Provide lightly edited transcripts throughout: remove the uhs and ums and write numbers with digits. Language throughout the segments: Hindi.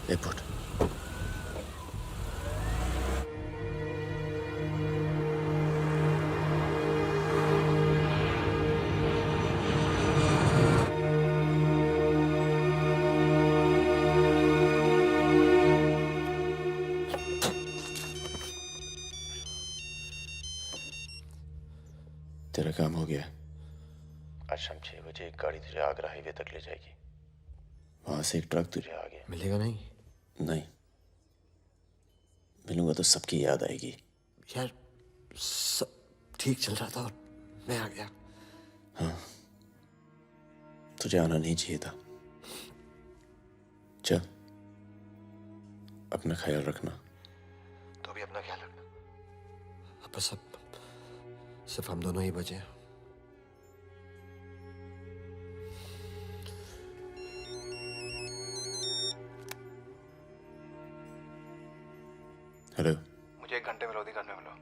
एयरपोर्ट। तेरा काम हो गया। आज शाम 6 बजे एक गाड़ी तुझे आगरा हाईवे तक ले जाएगी। वहां से एक ट्रक तुझे आगे मिलेगा नहीं? नहीं, मिलूंगा तो सबकी याद आएगी। यार सब ठीक चल रहा था और मैं आ गया। हाँ, तुझे आना नहीं चाहिए था। चल, अपना ख्याल रखना। तो भी अपना ख्याल रखना। अब बस अब सिर्फ हम दोनों ही बचे हैं। हेलो, मुझे 1 घंटे में लोधी करने मिलो।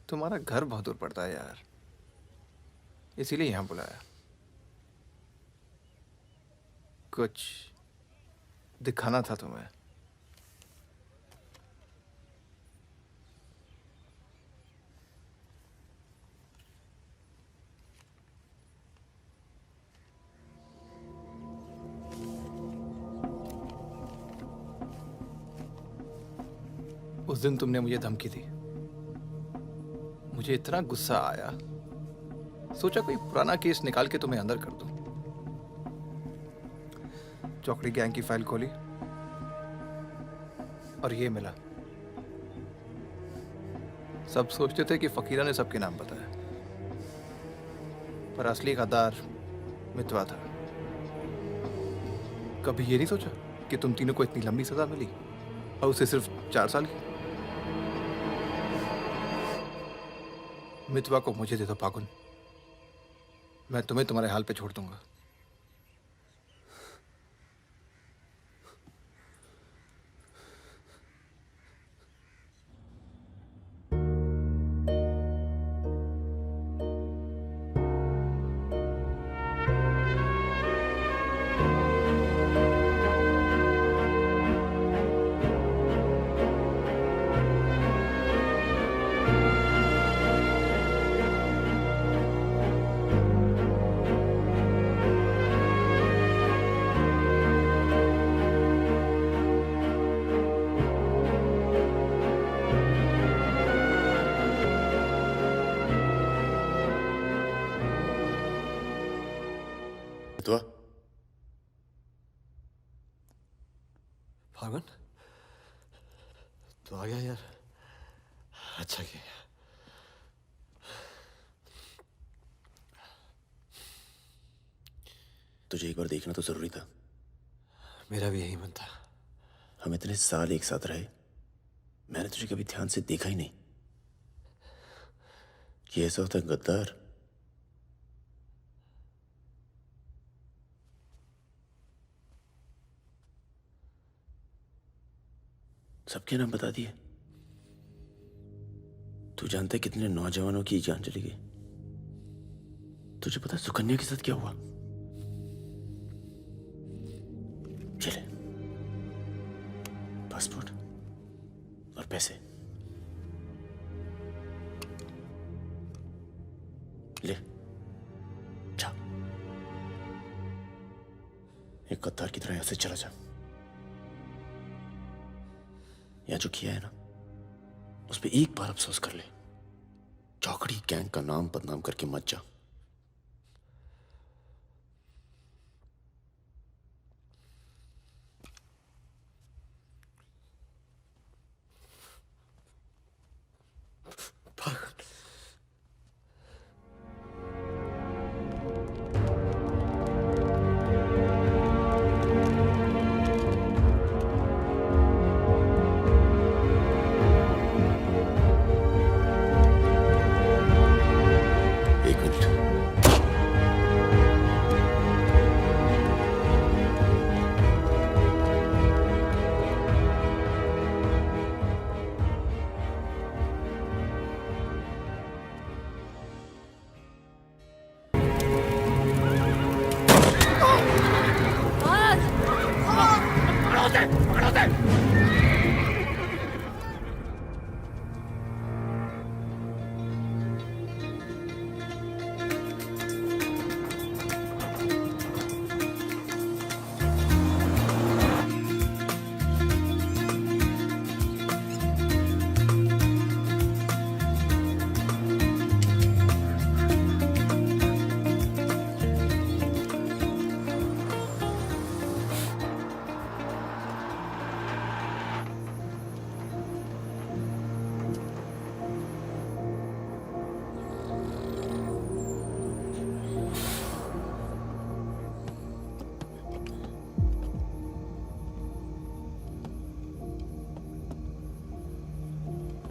तुम्हारा घर बहुत दूर पड़ता है यार, इसीलिए यहाँ बुलाया। कुछ दिखाना था तुम्हें। उस दिन तुमने मुझे धमकी दी, मुझे इतना गुस्सा आया, सोचा कोई पुराना केस निकाल के तुम्हें अंदर कर दूं। चौकड़ी गैंग की फाइल खोली और ये मिला। सब सोचते थे कि फकीरा ने सबके नाम बताया, पर असली गद्दार मितवा था। कभी ये नहीं सोचा कि तुम तीनों को इतनी लंबी सजा मिली और उसे सिर्फ 4 साल की। मितवा को मुझे दे दो फागुन, मैं तुम्हें तुम्हारे हाल पे छोड़ दूंगा। तो फागुन तो आ गया यार, अच्छा किया। तुझे एक बार देखना तो जरूरी था। मेरा भी यही मन था। हम इतने साल एक साथ रहे, मैंने तुझे कभी ध्यान से देखा ही नहीं। ये ऐसा होता है गद्दार। सबके नाम बता दिए। तू जानता है कितने नौजवानों की जान चली गई? तुझे पता है सुकन्या के साथ क्या हुआ? चले, पासपोर्ट और पैसे ले जा। एक गद्दार की तरह यहां से चला जा। या जो किया है ना, उस पर एक बार अफसोस कर ले। चौकड़ी गैंग का नाम बदनाम करके मत जा। एक मिनट।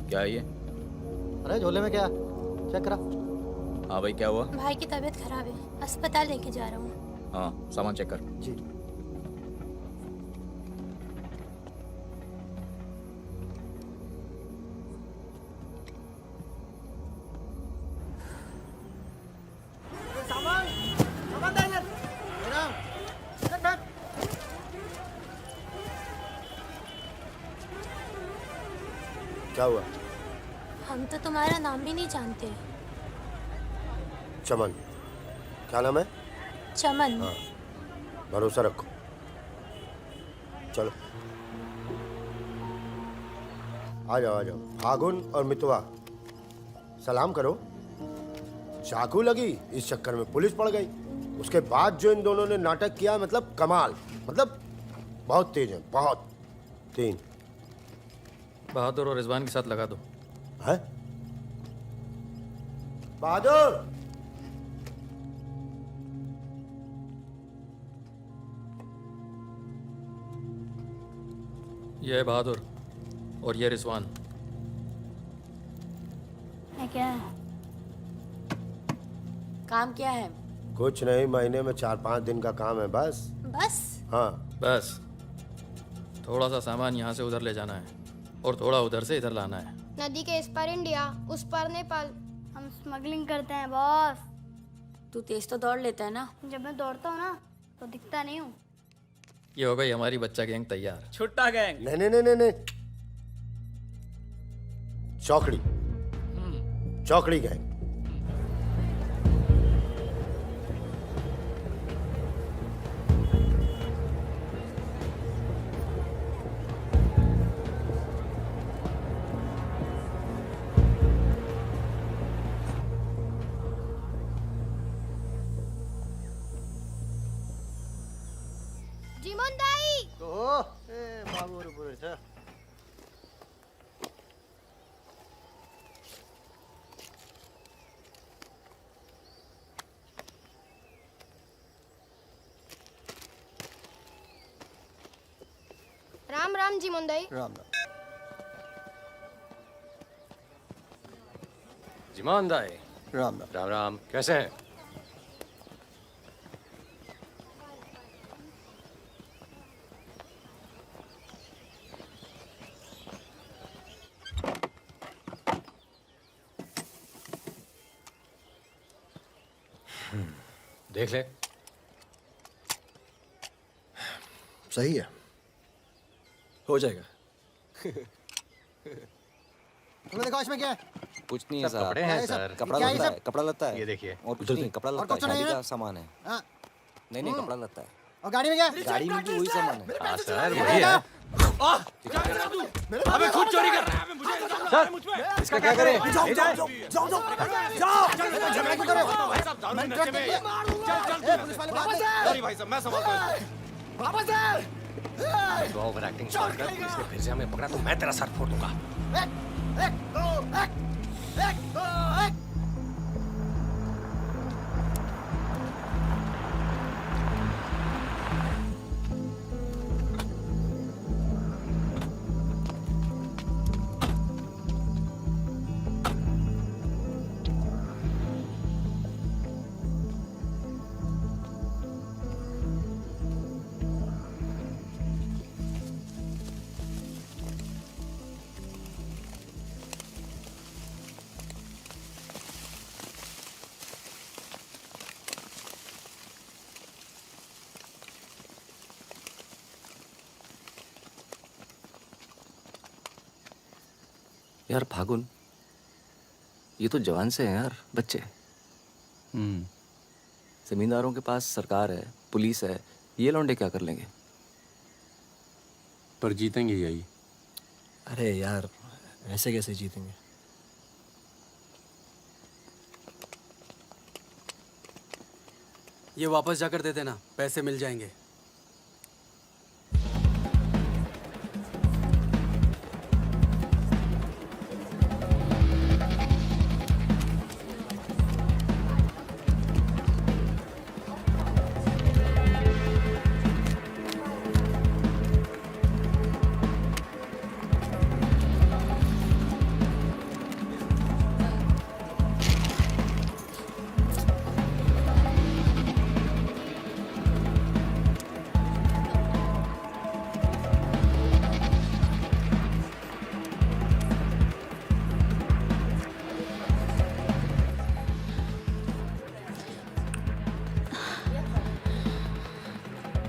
क्या है ये? अरे झोले में क्या? चेक करा। हाँ भाई, क्या हुआ? भाई की तबीयत खराब है, अस्पताल लेके जा रहा हूँ। हाँ, सामान चेक कर। जी। क्या हुआ? हम तो तुम्हारा नाम भी नहीं जानते। चमन। क्या नाम है? चमन। हाँ, भरोसा रखो। चलो आ जाओ आ जाओ। फागुन और मितवा सलाम करो। चाकू लगी, इस चक्कर में पुलिस पड़ गई। उसके बाद जो इन दोनों ने नाटक किया, मतलब कमाल, मतलब बहुत तेज है, बहुत। 3 बहादुर और रिजवान के साथ लगा दो। है बहादुर। ये है बहादुर और ये रिजवान। है क्या? काम क्या है? कुछ नहीं, महीने में 4-5 दिन का काम है बस। बस? हाँ, बस थोड़ा सा सामान यहाँ से उधर ले जाना है और थोड़ा उधर से इधर लाना है। नदी के इस पार इंडिया, उस पार नेपाल। हम स्मगलिंग करते हैं बॉस। तू तेज तो दौड़ लेता है ना। जब मैं दौड़ता हूँ ना तो दिखता नहीं हूँ। ये हो गई हमारी बच्चा गैंग तैयार। छुट्टा गैंग। नहीं नहीं नहीं नहीं नहीं, चौकड़ी। चौकड़ी गैंग। जीवन दाई। राम राम जी मुंदाई। राम राम। जिमान दाई। राम राम। राम राम, कैसे हैं? देख ले। सही है, हो जाएगा। तुम्हें देखो इसमें क्या है? कुछ नहीं है सब सर। कपड़े हैं सर। कपड़ा क्या है लता सब? है, कपड़ा लता है। ये देखिए। और कुछ नहीं, कपड़ा और लता है, कुछ नहीं शादी है? का सामान है। हाँ, नहीं नहीं, कपड़ा लता है। और गाड़ी में क्या? गाड़ी में भी वही सामान है। हाँ सर, वही है। अबे खुद चोरी कर रहा है मुझे इसका क्या करें? जाओ जाओ जाओ जाओ जाओ जाओ झगड़ा क्यों कर रहे हो? मैं ट्रक के मार दूंगा। पुलिस वाले वापस आ! भाई साहब मैं संभालता हूँ वापस आ! तो ओवर एक्टिंग स्टार्ट कर इसने फिर से हमें पकड़ा तो मैं तेरा सर फोड़ दूंगा एक दो एक दो एक। यार फागुन, ये तो जवान से हैं यार, बच्चे। जमींदारों के पास सरकार है, पुलिस है, ये लौंडे क्या कर लेंगे? पर जीतेंगे यही। अरे यार ऐसे कैसे जीतेंगे? ये वापस जाकर दे देना, पैसे मिल जाएंगे।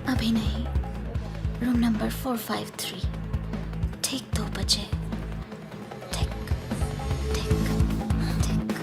अभी नहीं, रूम नंबर 453, ठीक 2 बजे। ठीक ठीक ठीक।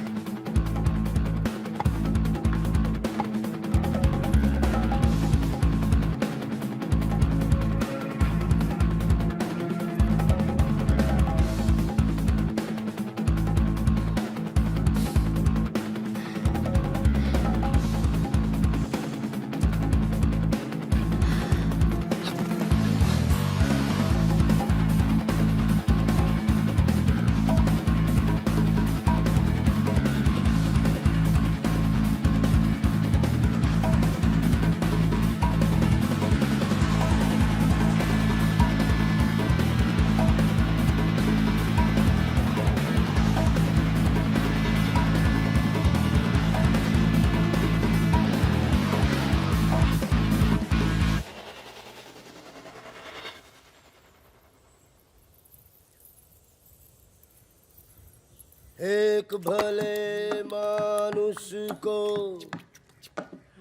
एक भले मानुष को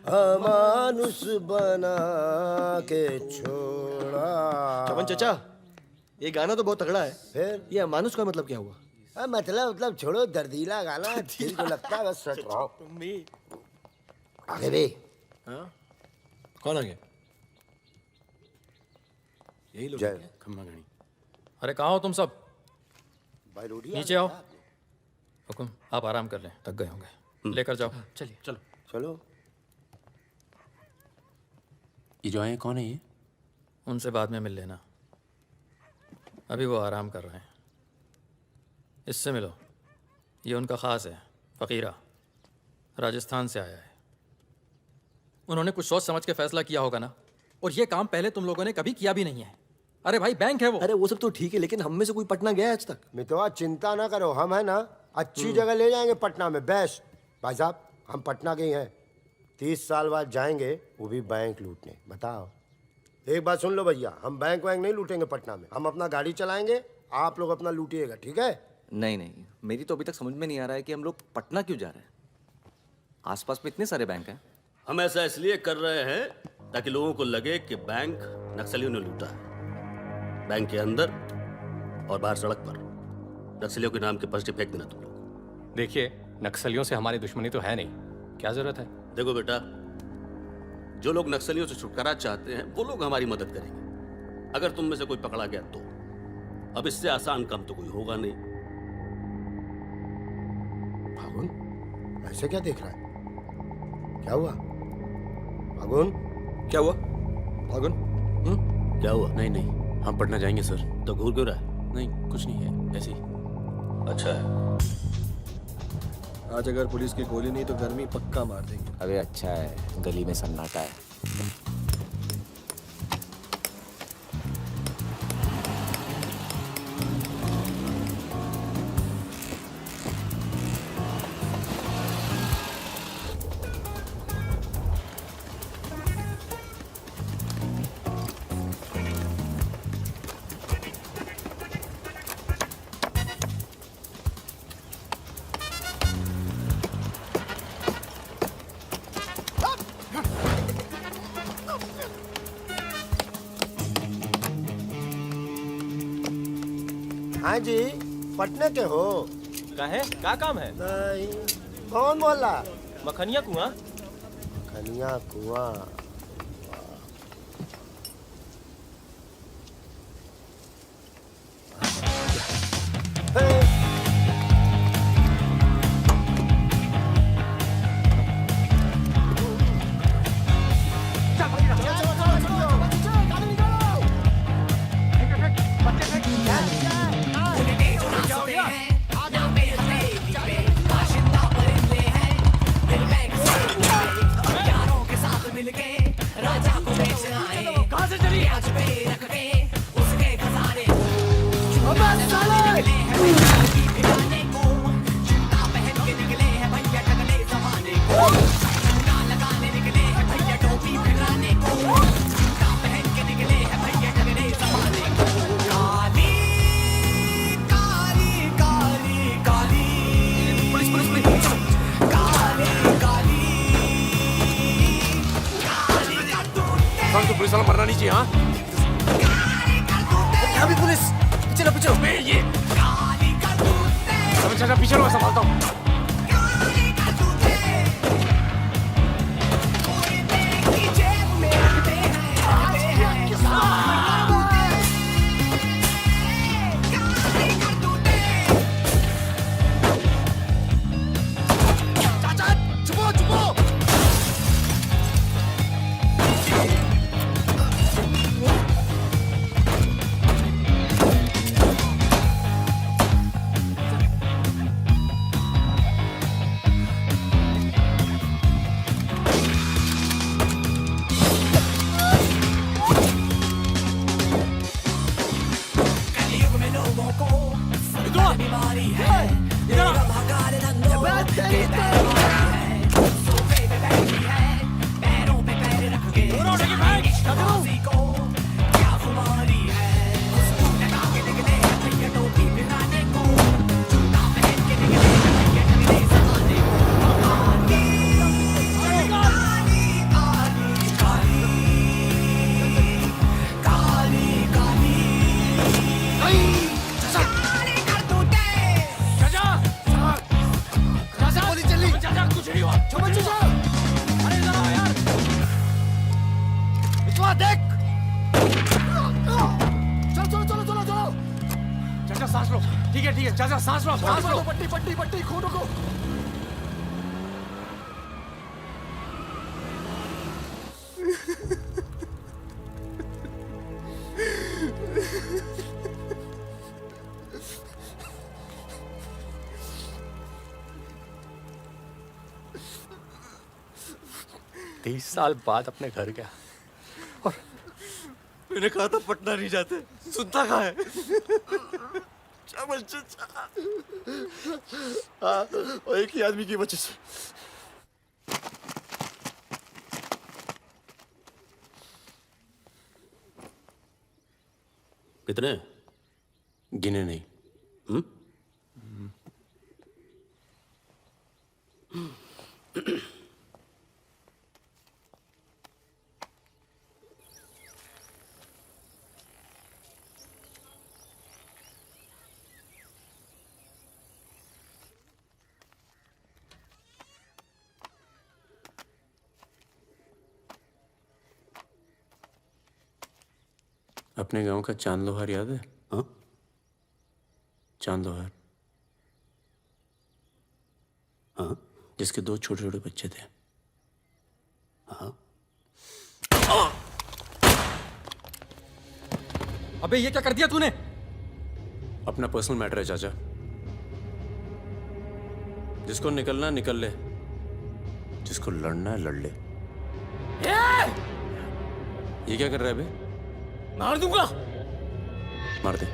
अमानुष बना के छोड़ा। चमन चचा, ये गाना तो बहुत तगड़ा है। फिर ये अमानुष का मतलब क्या हुआ? मतलब छोड़ो, दर्दीला गाना दिल को लगता है बस सट रहो। आगे भी हाँ? कौन आ गया? यही लोग जय। खम्मा घड़ी। अरे कहाँ हो तुम सब? भाई रोटी नीचे आओ। हुकुम, आप आराम कर लें, थक गए होंगे। लेकर जाओ। चलिए चलो चलो। ये जो आए कौन है ये? उनसे बाद में मिल लेना, अभी वो आराम कर रहे हैं। इससे मिलो, ये उनका ख़ास है, फ़कीरा, राजस्थान से आया है। उन्होंने कुछ सोच समझ के फैसला किया होगा ना, और ये काम पहले तुम लोगों ने कभी किया भी नहीं है। अरे भाई बैंक है वो। अरे वो सब तो ठीक है, लेकिन हम में से कोई पटना गया है आज तक? मितवा चिंता ना करो, हम है ना अच्छी जगह ले जाएंगे पटना में, बेस्ट। भाई साहब हम पटना के ही हैं, 30 साल बाद जाएंगे, वो भी बैंक लूटने। बताओ, एक बात सुन लो भैया, हम बैंक वैंक नहीं लूटेंगे पटना में, हम अपना गाड़ी चलाएंगे, आप लोग अपना लूटिएगा, ठीक है? नहीं नहीं, मेरी तो अभी तक समझ में नहीं आ रहा है कि हम लोग पटना क्यों जा रहे हैं। आसपास में इतने सारे बैंक हैं। हम ऐसा इसलिए कर रहे हैं ताकि लोगों को लगे कि बैंक नक्सलियों ने लूटा है। बैंक के अंदर और बाहर सड़क पर नक्सलियों के नाम के पर्चे फेंक देना तुम लोग। देखिए, नक्सलियों से हमारी दुश्मनी तो है नहीं, क्या जरूरत है? देखो बेटा, जो लोग नक्सलियों से छुटकारा चाहते हैं वो लोग हमारी मदद करेंगे, अगर तुम में से कोई पकड़ा गया तो। अब इससे आसान काम तो कोई होगा नहीं। फागुन, ऐसे क्या देख रहा है? क्या हुआ फागुन? क्या हुआ फागुन? क्या हुआ? नहीं नहीं, हम पटना जाएंगे सर। तो घूर क्यों रहा है? नहीं कुछ नहीं है, ऐसे ही। अच्छा है। आज अगर पुलिस की गोली नहीं तो गर्मी पक्का मार देंगे। अबे अच्छा है, गली में सन्नाटा है। हाँ जी, पटना के हो? काहे का काम है? नहीं, कौन बोला? मखनिया कुआं। खनिया कुआं। तो पुलिस वाला मरना नहीं चाहिए। हाँ यहाँ भी पुलिस। पीछे लो, पीछे लो। ये चाचा पीछे लो, मैं संभालता हूँ। साल बाद अपने घर गया और मैंने कहा था पटना नहीं जाते, सुनता कहाँ है? और एक ही आदमी की वजह से। कितने? गिने नहीं। अपने गांव का चांद लोहार याद है? हाँ? चांद लोहार, हाँ? जिसके 2 छोटे छोटे बच्चे थे। हाँ? अबे ये क्या कर दिया तूने? अपना पर्सनल मैटर है चाचा, जिसको निकलना निकल ले, जिसको लड़ना है लड़ ले। ये क्या कर रहा है बे? मार दूंगा। मार दे।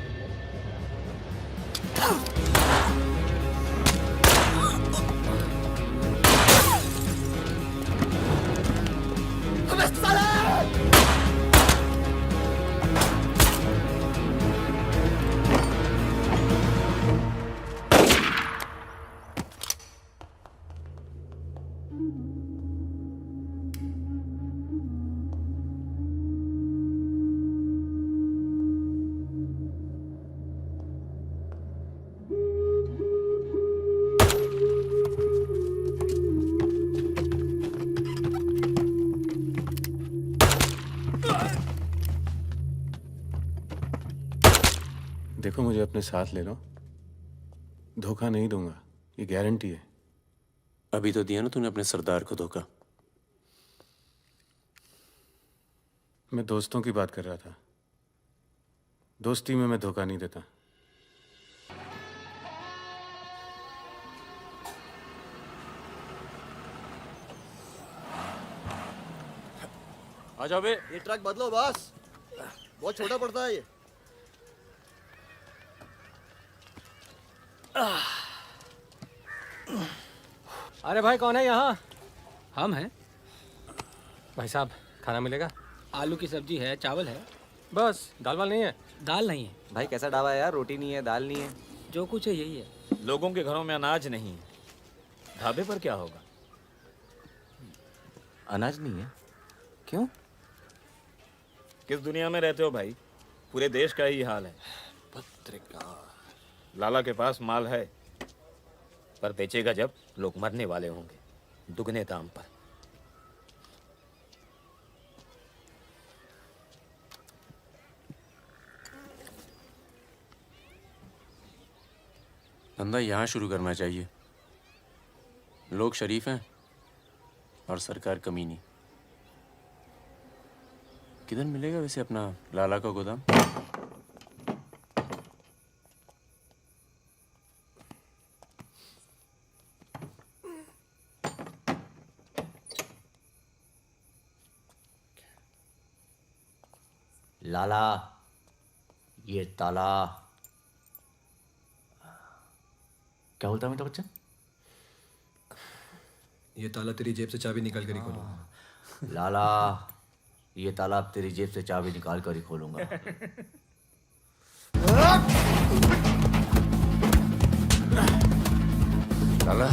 देखो मुझे अपने साथ ले लो, धोखा नहीं दूंगा, ये गारंटी है। अभी तो दिया ना तूने अपने सरदार को धोखा। मैं दोस्तों की बात कर रहा था, दोस्ती में मैं धोखा नहीं देता। आ जाओ बे। ये ट्रक बदलो बॉस, बहुत छोटा पड़ता है ये। अरे भाई कौन है यहाँ? हम हैं। भाई साहब खाना मिलेगा? आलू की सब्जी है, चावल है, बस दाल वाल नहीं है। दाल नहीं है भाई कैसा ढाबा है यार, रोटी नहीं है, दाल नहीं है। जो कुछ है यही है। लोगों के घरों में अनाज नहीं है, ढाबे पर क्या होगा? अनाज नहीं है? क्यों? किस दुनिया में रहते हो भाई? पूरे देश का ही हाल है। पत्रकार लाला के पास माल है, पर बेचेगा जब लोग मरने वाले होंगे, दुगने दाम पर। धंधा यहाँ शुरू करना चाहिए। लोग शरीफ हैं और सरकार कमीनी। किधर मिलेगा वैसे अपना लाला का गोदाम? लाला, ये ताला। क्या बोलता है मेरा बच्चा? ये ताला तेरी जेब से चाबी निकाल कर ही खोलूंगा। लाला, ये ताला अब तेरी जेब से चाबी निकाल कर ही खोलूंगा। लाला,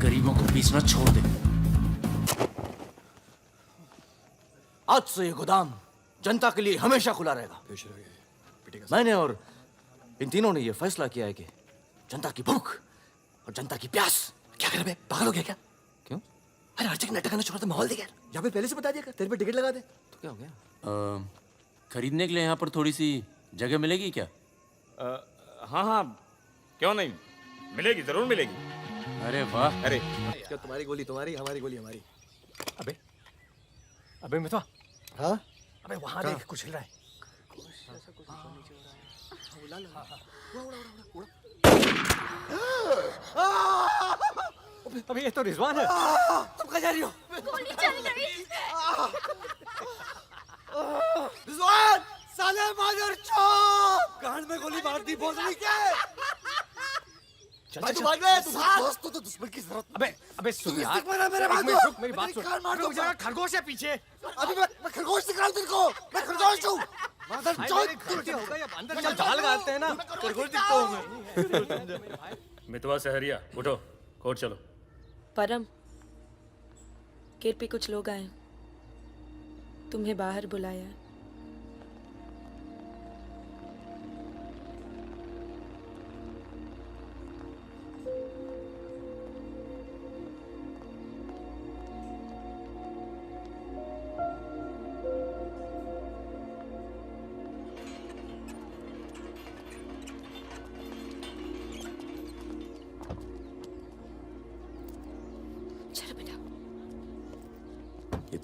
गरीबों को पीसना छोड़ दे। आज से ये गोदाम जनता के लिए हमेशा खुला रहेगा। मैंने और इन तीनों ने ये फैसला किया है कि जनता की भूख और जनता की प्यास। क्या कर रहे बे, पागल हो गया क्या? क्यों? अरे हर जगह नाटक करना छोड़ा तो माहौल दे यार। यहाँ पे पहले से बता दिया कर, तेरे पे टिकट लगा दे तो क्या हो गया? खरीदने के लिए यहाँ पर थोड़ी सी जगह मिलेगी क्या? हाँ हाँ, क्यों नहीं, मिलेगी, जरूर मिलेगी। अरे वाह। अरे क्या तुम्हारी गोली तुम्हारी, हमारी गोली हमारी। अबे अबे मितवा, हाँ अबे वहां देख कुछ हिल रहा है। अबे ये तो रिजवान है। तुम कहाँ जा रही हो? गोली चल गई। रिजवान, साले मादरचोद, कान में गोली मार दी भोसड़ी के। भाई तू भाग ले, तू दोस्त तो दुश्मन की जरूरत। अबे सुन यार, मेरे बात रुक, मेरी बात सुन। अबे खरगोश है पीछे। अभी मैं खरगोश निकाल तेरे को, मैं खरगोश हूँ। गलती हो गई, अब अंदर चल, जाल गाड़ते हैं ना, खरगोश दिखता हूँ मैं। मितवा सहरिया, उठो, कोर्ट चलो। परम, केरपी कुछ लोग आए, तुम्हें बाहर बुलाया।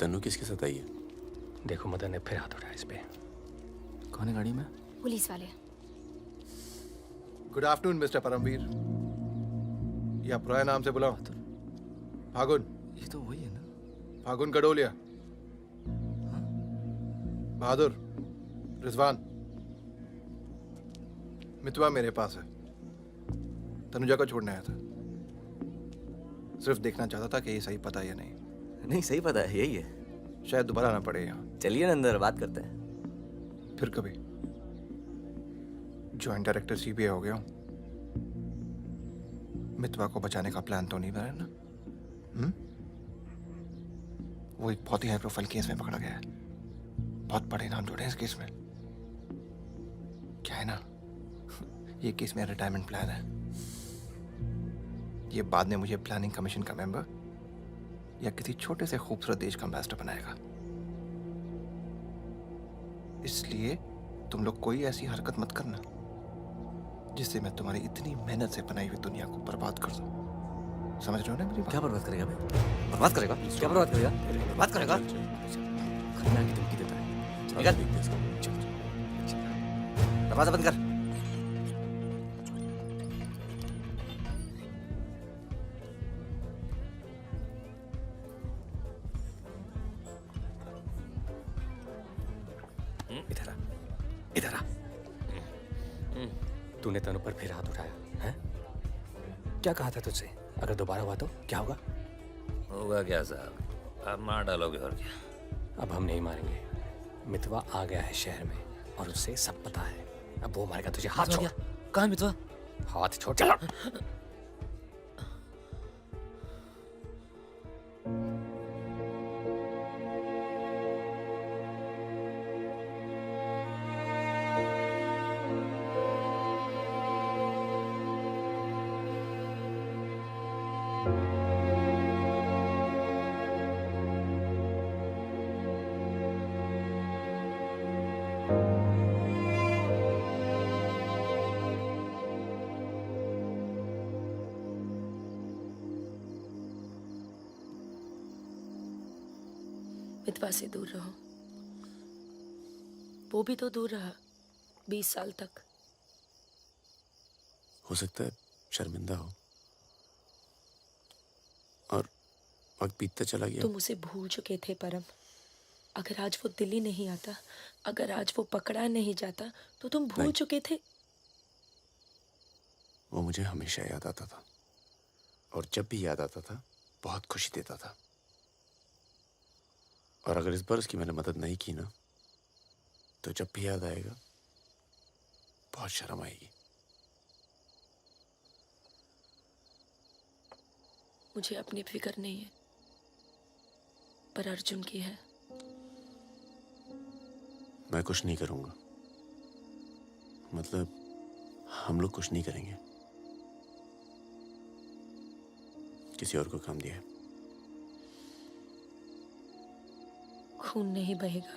तनु किसके साथ आई है? देखो मदन ने फिर हाथ उठाया इस पे। कौन है गाड़ी में? पुलिस वाले। गुड आफ्टरनून मिस्टर परमवीर, या पुराने नाम से बुलाओ। फागुन। ये तो वही है ना? फागुन गडोलिया। बहादुर, रिजवान। मितवा मेरे पास है, तनुजा को छोड़ने आया था। सिर्फ देखना चाहता था कि ये सही पता है या नहीं। नहीं, सही पता है, यही है। शायद दोबारा आना पड़े यहाँ। चलिए ना अंदर बात करते हैं। फिर कभी। जॉइंट डायरेक्टर सीबीआई हो गया हूँ। मितवा को बचाने का प्लान तो नहीं बना ना? वो एक बहुत ही हाई प्रोफाइल केस में पकड़ा गया है। बहुत बड़े नाम जुड़े हैं इस केस में। क्या है ना, ये केस मेरा रिटायरमेंट प्लान है। ये बाद में मुझे प्लानिंग कमीशन का मेंबर या किसी छोटे से खूबसूरत देश का एम्बेसडर बनाएगा। इसलिए तुम लोग कोई ऐसी हरकत मत करना जिससे मैं तुम्हारी इतनी मेहनत से बनाई हुई दुनिया को बर्बाद कर दूं। समझ रहे हो ना मेरी बात? क्या बर्बाद करेगा बे? बर्बाद करेगा? क्या बर्बाद करेगा? बर्बाद करेगा? खन्ना की धमकी देता है। निकल। दरवाजा बंद कर। इधर आ, इधर आ। तूने तनु पर फिर हाथ उठाया है? क्या कहा था तुझसे? अगर दोबारा हुआ तो क्या होगा? होगा क्या साहब, आप मार डालोगे और क्या? अब हम नहीं मारेंगे। मितवा आ गया है शहर में और उसे सब पता है। अब वो मारेगा तुझे। हाथ छोड़। कहाँ मितवा? हाथ छोड़। चलो। मितवा से दूर रहो। वो भी तो दूर रहा 20 साल तक। हो सकता है शर्मिंदा हो और वक्त बीतता चला गया। तुम उसे भूल चुके थे परम। अगर आज वो दिल्ली नहीं आता, अगर आज वो पकड़ा नहीं जाता, तो तुम भूल चुके थे। वो मुझे हमेशा याद आता था और जब भी याद आता था बहुत खुशी देता था। और अगर इस बार उसकी मैंने मदद नहीं की ना, तो जब भी याद आएगा बहुत शर्म आएगी। मुझे अपनी फिक्र नहीं है, पर अर्जुन की है। मैं कुछ नहीं करूंगा, मतलब हम लोग कुछ नहीं करेंगे। किसी और को काम दिया है। खून नहीं बहेगा।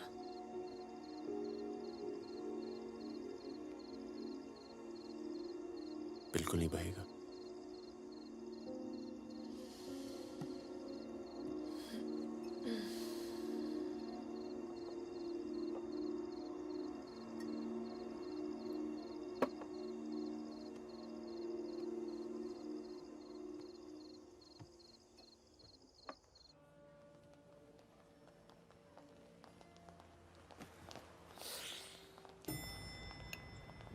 बिल्कुल नहीं बहेगा।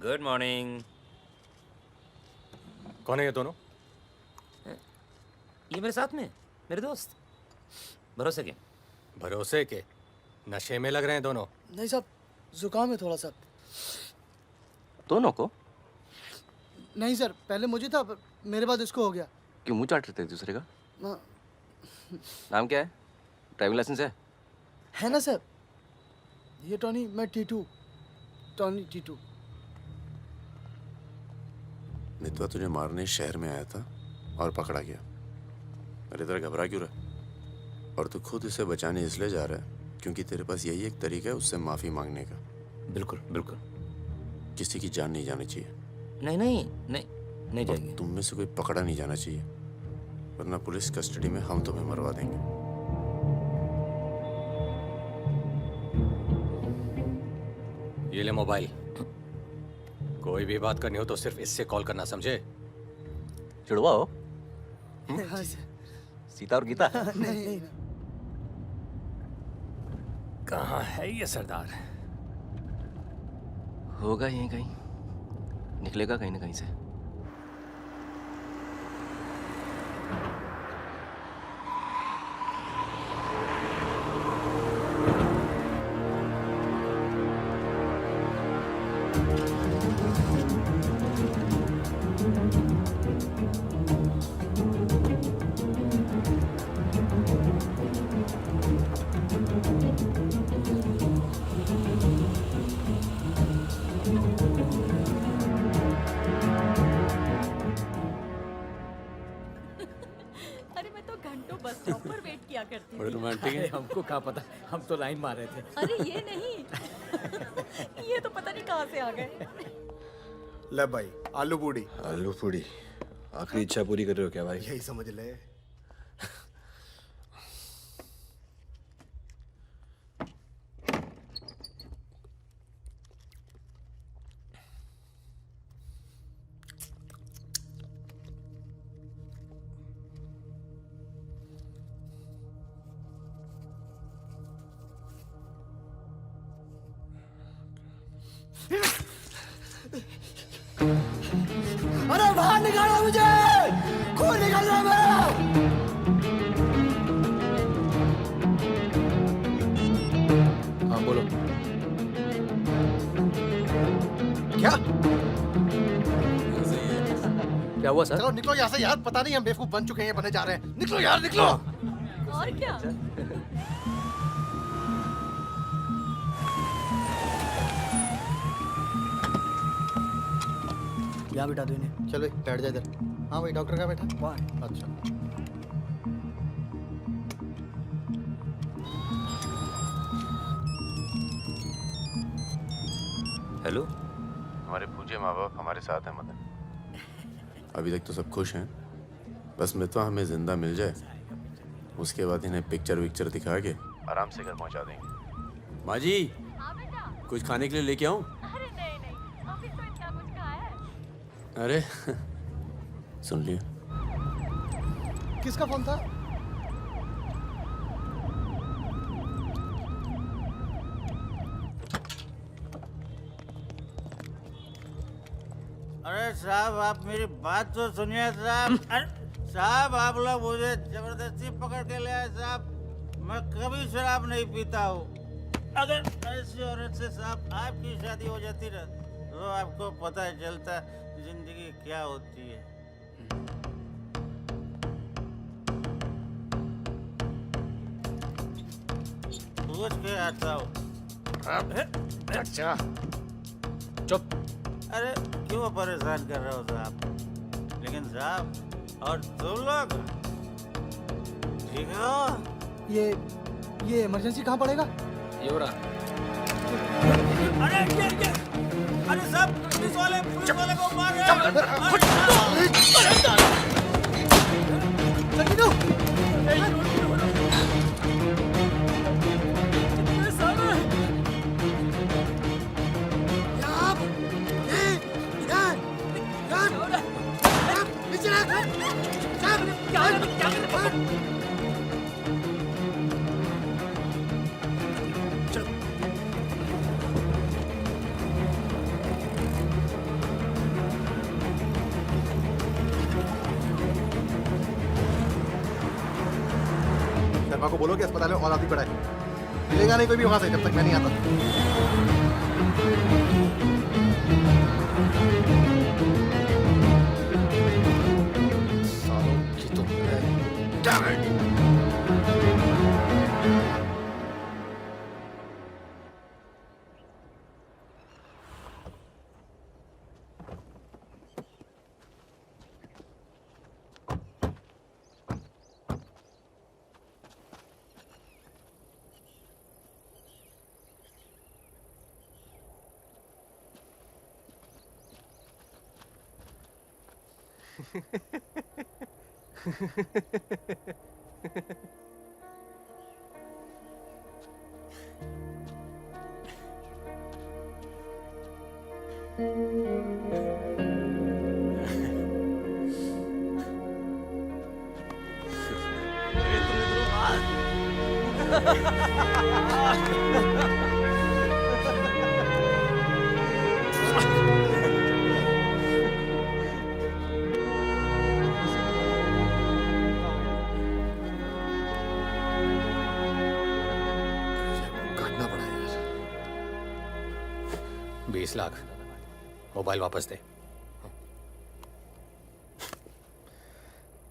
Good morning. कौन है ये दोनों? ये मेरे साथ में मेरे दोस्त। भरोसे के? भरोसे के? नशे में लग रहे हैं दोनों। नहीं साहब, जुकाम है थोड़ा सा। दोनों को? नहीं सर, पहले मुझे था, पर मेरे बाद इसको हो गया। क्यों मुंह चाट रहे थे एक दूसरे का? ना। नाम क्या है? ड्राइविंग लाइसेंस है ना सर? ये टॉनी, मैं टीटू। टॉनी टीटू। मितवा तुझे मारने शहर में आया था और पकड़ा गया। अरे तेरा घबरा क्यों रहा? और तू खुद इसे बचाने इसलिए जा रहा है क्योंकि तेरे पास यही एक तरीका है उससे माफी मांगने का। बिल्कुल बिल्कुल। किसी की जान नहीं जानी चाहिए। नहीं नहीं नहीं नहीं जाएगी। तुम में से कोई पकड़ा नहीं जाना चाहिए, वरना पुलिस कस्टडी में हम तुम्हें मरवा देंगे। ये ले मोबाइल। कोई भी बात करनी हो तो सिर्फ इससे कॉल करना, समझे? जुड़वा हो? सीता और गीता? नहीं। कहाँ है ये सरदार? होगा यहीं कहीं, निकलेगा कहीं ना कहीं से। अरे मैं तो घंटों बस स्टॉप पर वेट किया करती बड़े थी। रोमांटिक है। हमको कहाँ पता, हम तो लाइन मार रहे थे। अरे ये नहीं ये तो पता नहीं कहाँ से आ गए। ले भाई, आलू पूड़ी। आलू पूड़ी? आखिरी इच्छा पूरी कर रहे हो क्या भाई? यही समझ ले। अरे बाहर निकालो मुझे, खून निकल रहा है मेरा। हाँ बोलो। क्या क्या हुआ सर? चलो निकलो यहाँ से यार, पता नहीं हम बेवकूफ बन चुके हैं, बने जा रहे हैं। निकलो यार, निकलो। और क्या? यहाँ बिठा दो इन्हें। चलो बैठ जा इधर। हाँ भाई, डॉक्टर का बैठा वहाँ। अच्छा हेलो। हमारे पूज्य माँ बाप हमारे साथ हैं मदन। अभी तक तो सब खुश हैं, बस मितवा हमें जिंदा मिल जाए, उसके बाद इन्हें पिक्चर विक्चर दिखा के आराम से घर पहुंचा देंगे। माँ जी, कुछ खाने के लिए लेके आऊं? अरे नहीं ऑफिस में इतना कुछ कहा है। अरे सुन लिया। किसका फोन था? अरे साहब, आप मेरी बात तो सुनिए साहब। अरे साहब, आप लोग मुझे जबरदस्ती पकड़ के ले आए साहब। मैं कभी शराब नहीं पीता हूँ। अगर ऐसी औरत से साहब आपकी शादी हो जाती ना, तो आपको पता चलता जिंदगी क्या होती है। पूछ के आता हूँ। अच्छा चुप। अरे क्यों परेशान कर रहे हो साहब? लेकिन साहब, और तुम लोग ठीक हो? ये इमरजेंसी कहाँ पड़ेगा? ये हो रहा। अरे साहब, पुलिस वाले को मार रहे शर्मा को बोलो कि अस्पताल में और आदमी पड़ा है। मिलेगा नहीं कोई भी वहां से जब तक मैं नहीं आता। सालों की तो Damn it! काटना पड़ा यार। 20 लाख मोबाइल वापस दे।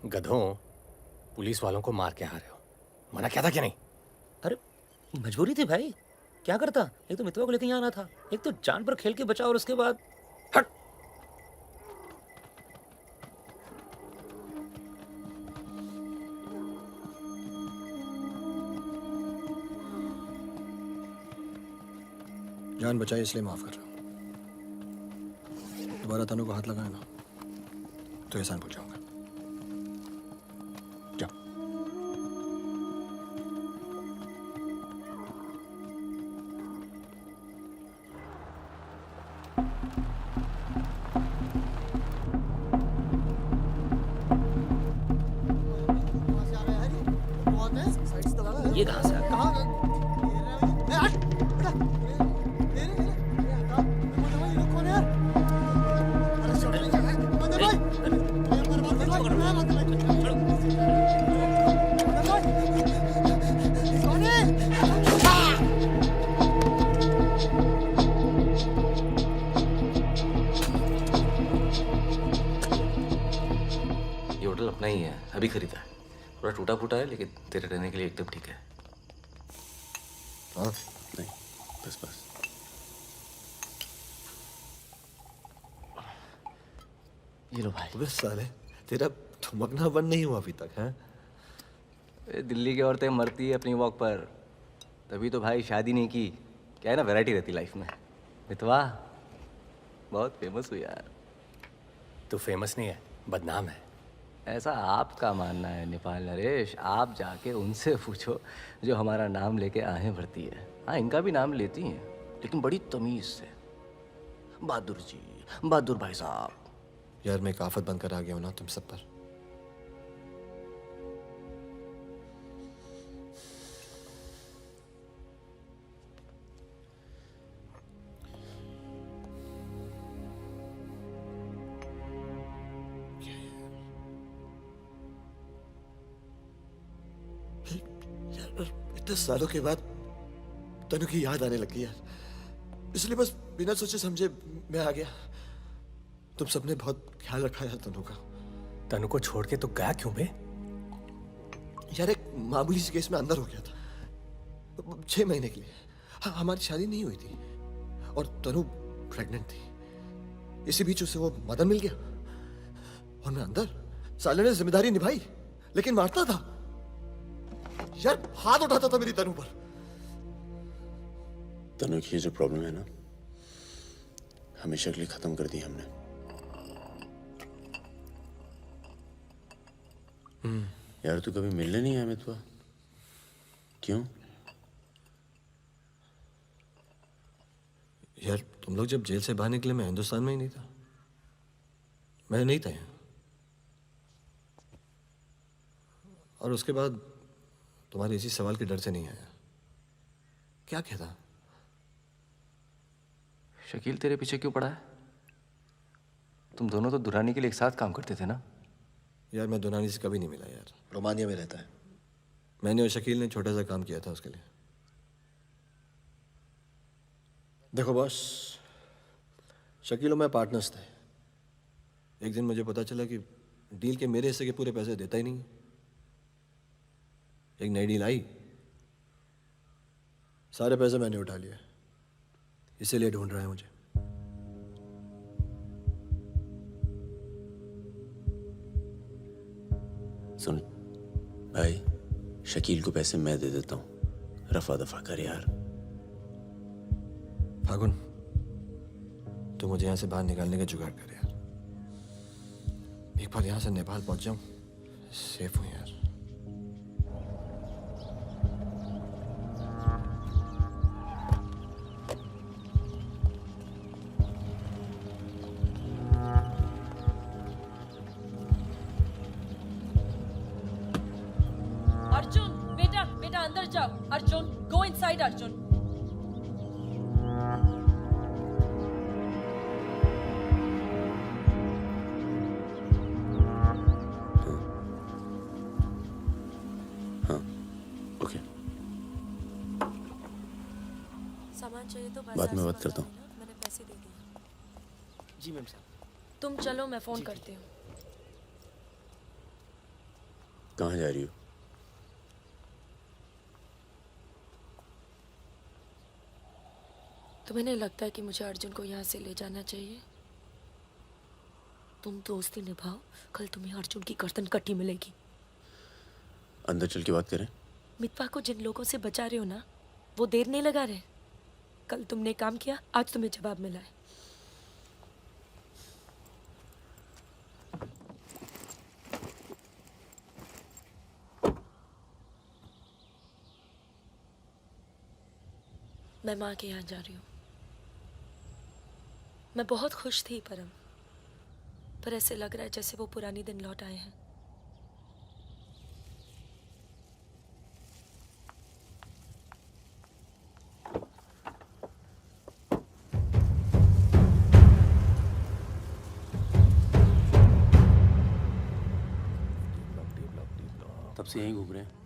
गधों, पुलिस वालों को मार के आ रहे हो, मना क्या था कि नहीं? अरे मजबूरी थी भाई, क्या करता। एक तो मितवा को लेके यहाँ आना था, एक तो जान पर खेल के बचा, और उसके बाद हट। जान बचाई इसलिए माफ कर रहा हूँ। दोबारा तनु को हाथ लगाए ना तो एहसान भूल जाऊंगा। जाओ। ये कहाँ से आ गया? ये होटल अपना ही है, अभी खरीदा है। थोड़ा टूटा फूटा है लेकिन तेरे रहने के लिए एकदम ठीक है। हाँ नहीं, बस बस। ये लो भाई। अबे साले, तेरा ठुमकना बंद नहीं हुआ अभी तक है? दिल्ली की औरतें मरती है अपनी वॉक पर, तभी तो भाई शादी नहीं की। क्या है ना, वैरायटी रहती लाइफ में। मितवा बहुत फेमस हुई यार। तू फेमस नहीं है, बदनाम है। ऐसा आपका मानना है नेपाल नरेश। आप जाके उनसे पूछो जो हमारा नाम लेके आहें भरती है। हाँ, इनका भी नाम लेती हैं लेकिन बड़ी तमीज से। बहादुर जी, बहादुर भाई साहब। यार मैं एक आफत बनकर आ गया हूं ना तुम सब पर। इतने सालों के बाद तनु की याद आने लगी यार, इसलिए बस बिना सोचे समझे मैं आ गया। तुम सबने बहुत ख्याल रखा यार तनु का। तनु को छोड़ के तो गया क्यों बे? यार एक मामूली सी केस में अंदर हो गया था 6 महीने के लिए। हाँ, हमारी शादी नहीं हुई थी और तनु प्रेग्नेंट थी। इसी बीच उसे वो मदन मिल गया और मैं अंदर। साले ने जिम्मेदारी निभाई लेकिन मारता था यार, हाथ उठाता था मेरी तनु पर। तनु की जो प्रॉब्लम है ना, हमेशा के लिए खत्म कर दी हमने। यार तू कभी मिलने नहीं आया मितवा? क्यों? यार तुम लोग जब जेल से बाहर निकले मैं हिंदुस्तान में ही नहीं था। मैं नहीं था यहाँ। और उसके बाद तुम्हारे इसी सवाल के डर से नहीं आया। क्या कहता? शकील तेरे पीछे क्यों पड़ा है? तुम दोनों तो दुरानी के लिए एक साथ काम करते थे ना? यार मैं दुरानी से कभी नहीं मिला यार। रोमानिया में रहता है। मैंने और शकील ने छोटा सा काम किया था उसके लिए। देखो बॉस, शकील और मैं पार्टनर्स थे। एक दिन मुझे पता चला कि डील के मेरे हिस्से के पूरे पैसे देता ही नहीं। एक नई डील आई, सारे पैसे मैंने उठा लिए। इसीलिए ढूंढ रहा है मुझे। सुन भाई, शकील को पैसे मैं दे देता हूँ, रफा दफा कर यार। फागुन, तू मुझे यहाँ से बाहर निकालने का जुगाड़ कर यार। एक बार यहाँ से नेपाल पहुँच जाऊँ, सेफ हूँ यार। जाओ। Arjun, go inside Arjun. Okay, सामान चाहिए तो बाद में बात करता हूँ। मैंने पैसे दे दिए। जी मैम साहब। तुम चलो, मैं फोन करती हूँ। कहाँ जा रही हो? तुम्हें नहीं लगता है कि मुझे अर्जुन को यहाँ से ले जाना चाहिए? तुम दोस्ती निभाओ, कल तुम्हें अर्जुन की गर्दन कटी मिलेगी। अंदर चल के बात करें। मितवा को जिन लोगों से बचा रहे हो ना, वो देर नहीं लगा रहे। कल तुमने काम किया, आज तुम्हें जवाब मिला है। मैं माँ के यहाँ जा रही हूँ। मैं बहुत खुश थी परम, पर ऐसे लग रहा है जैसे वो पुरानी दिन लौट आए हैं। तब से यहीं घूम रहे हैं।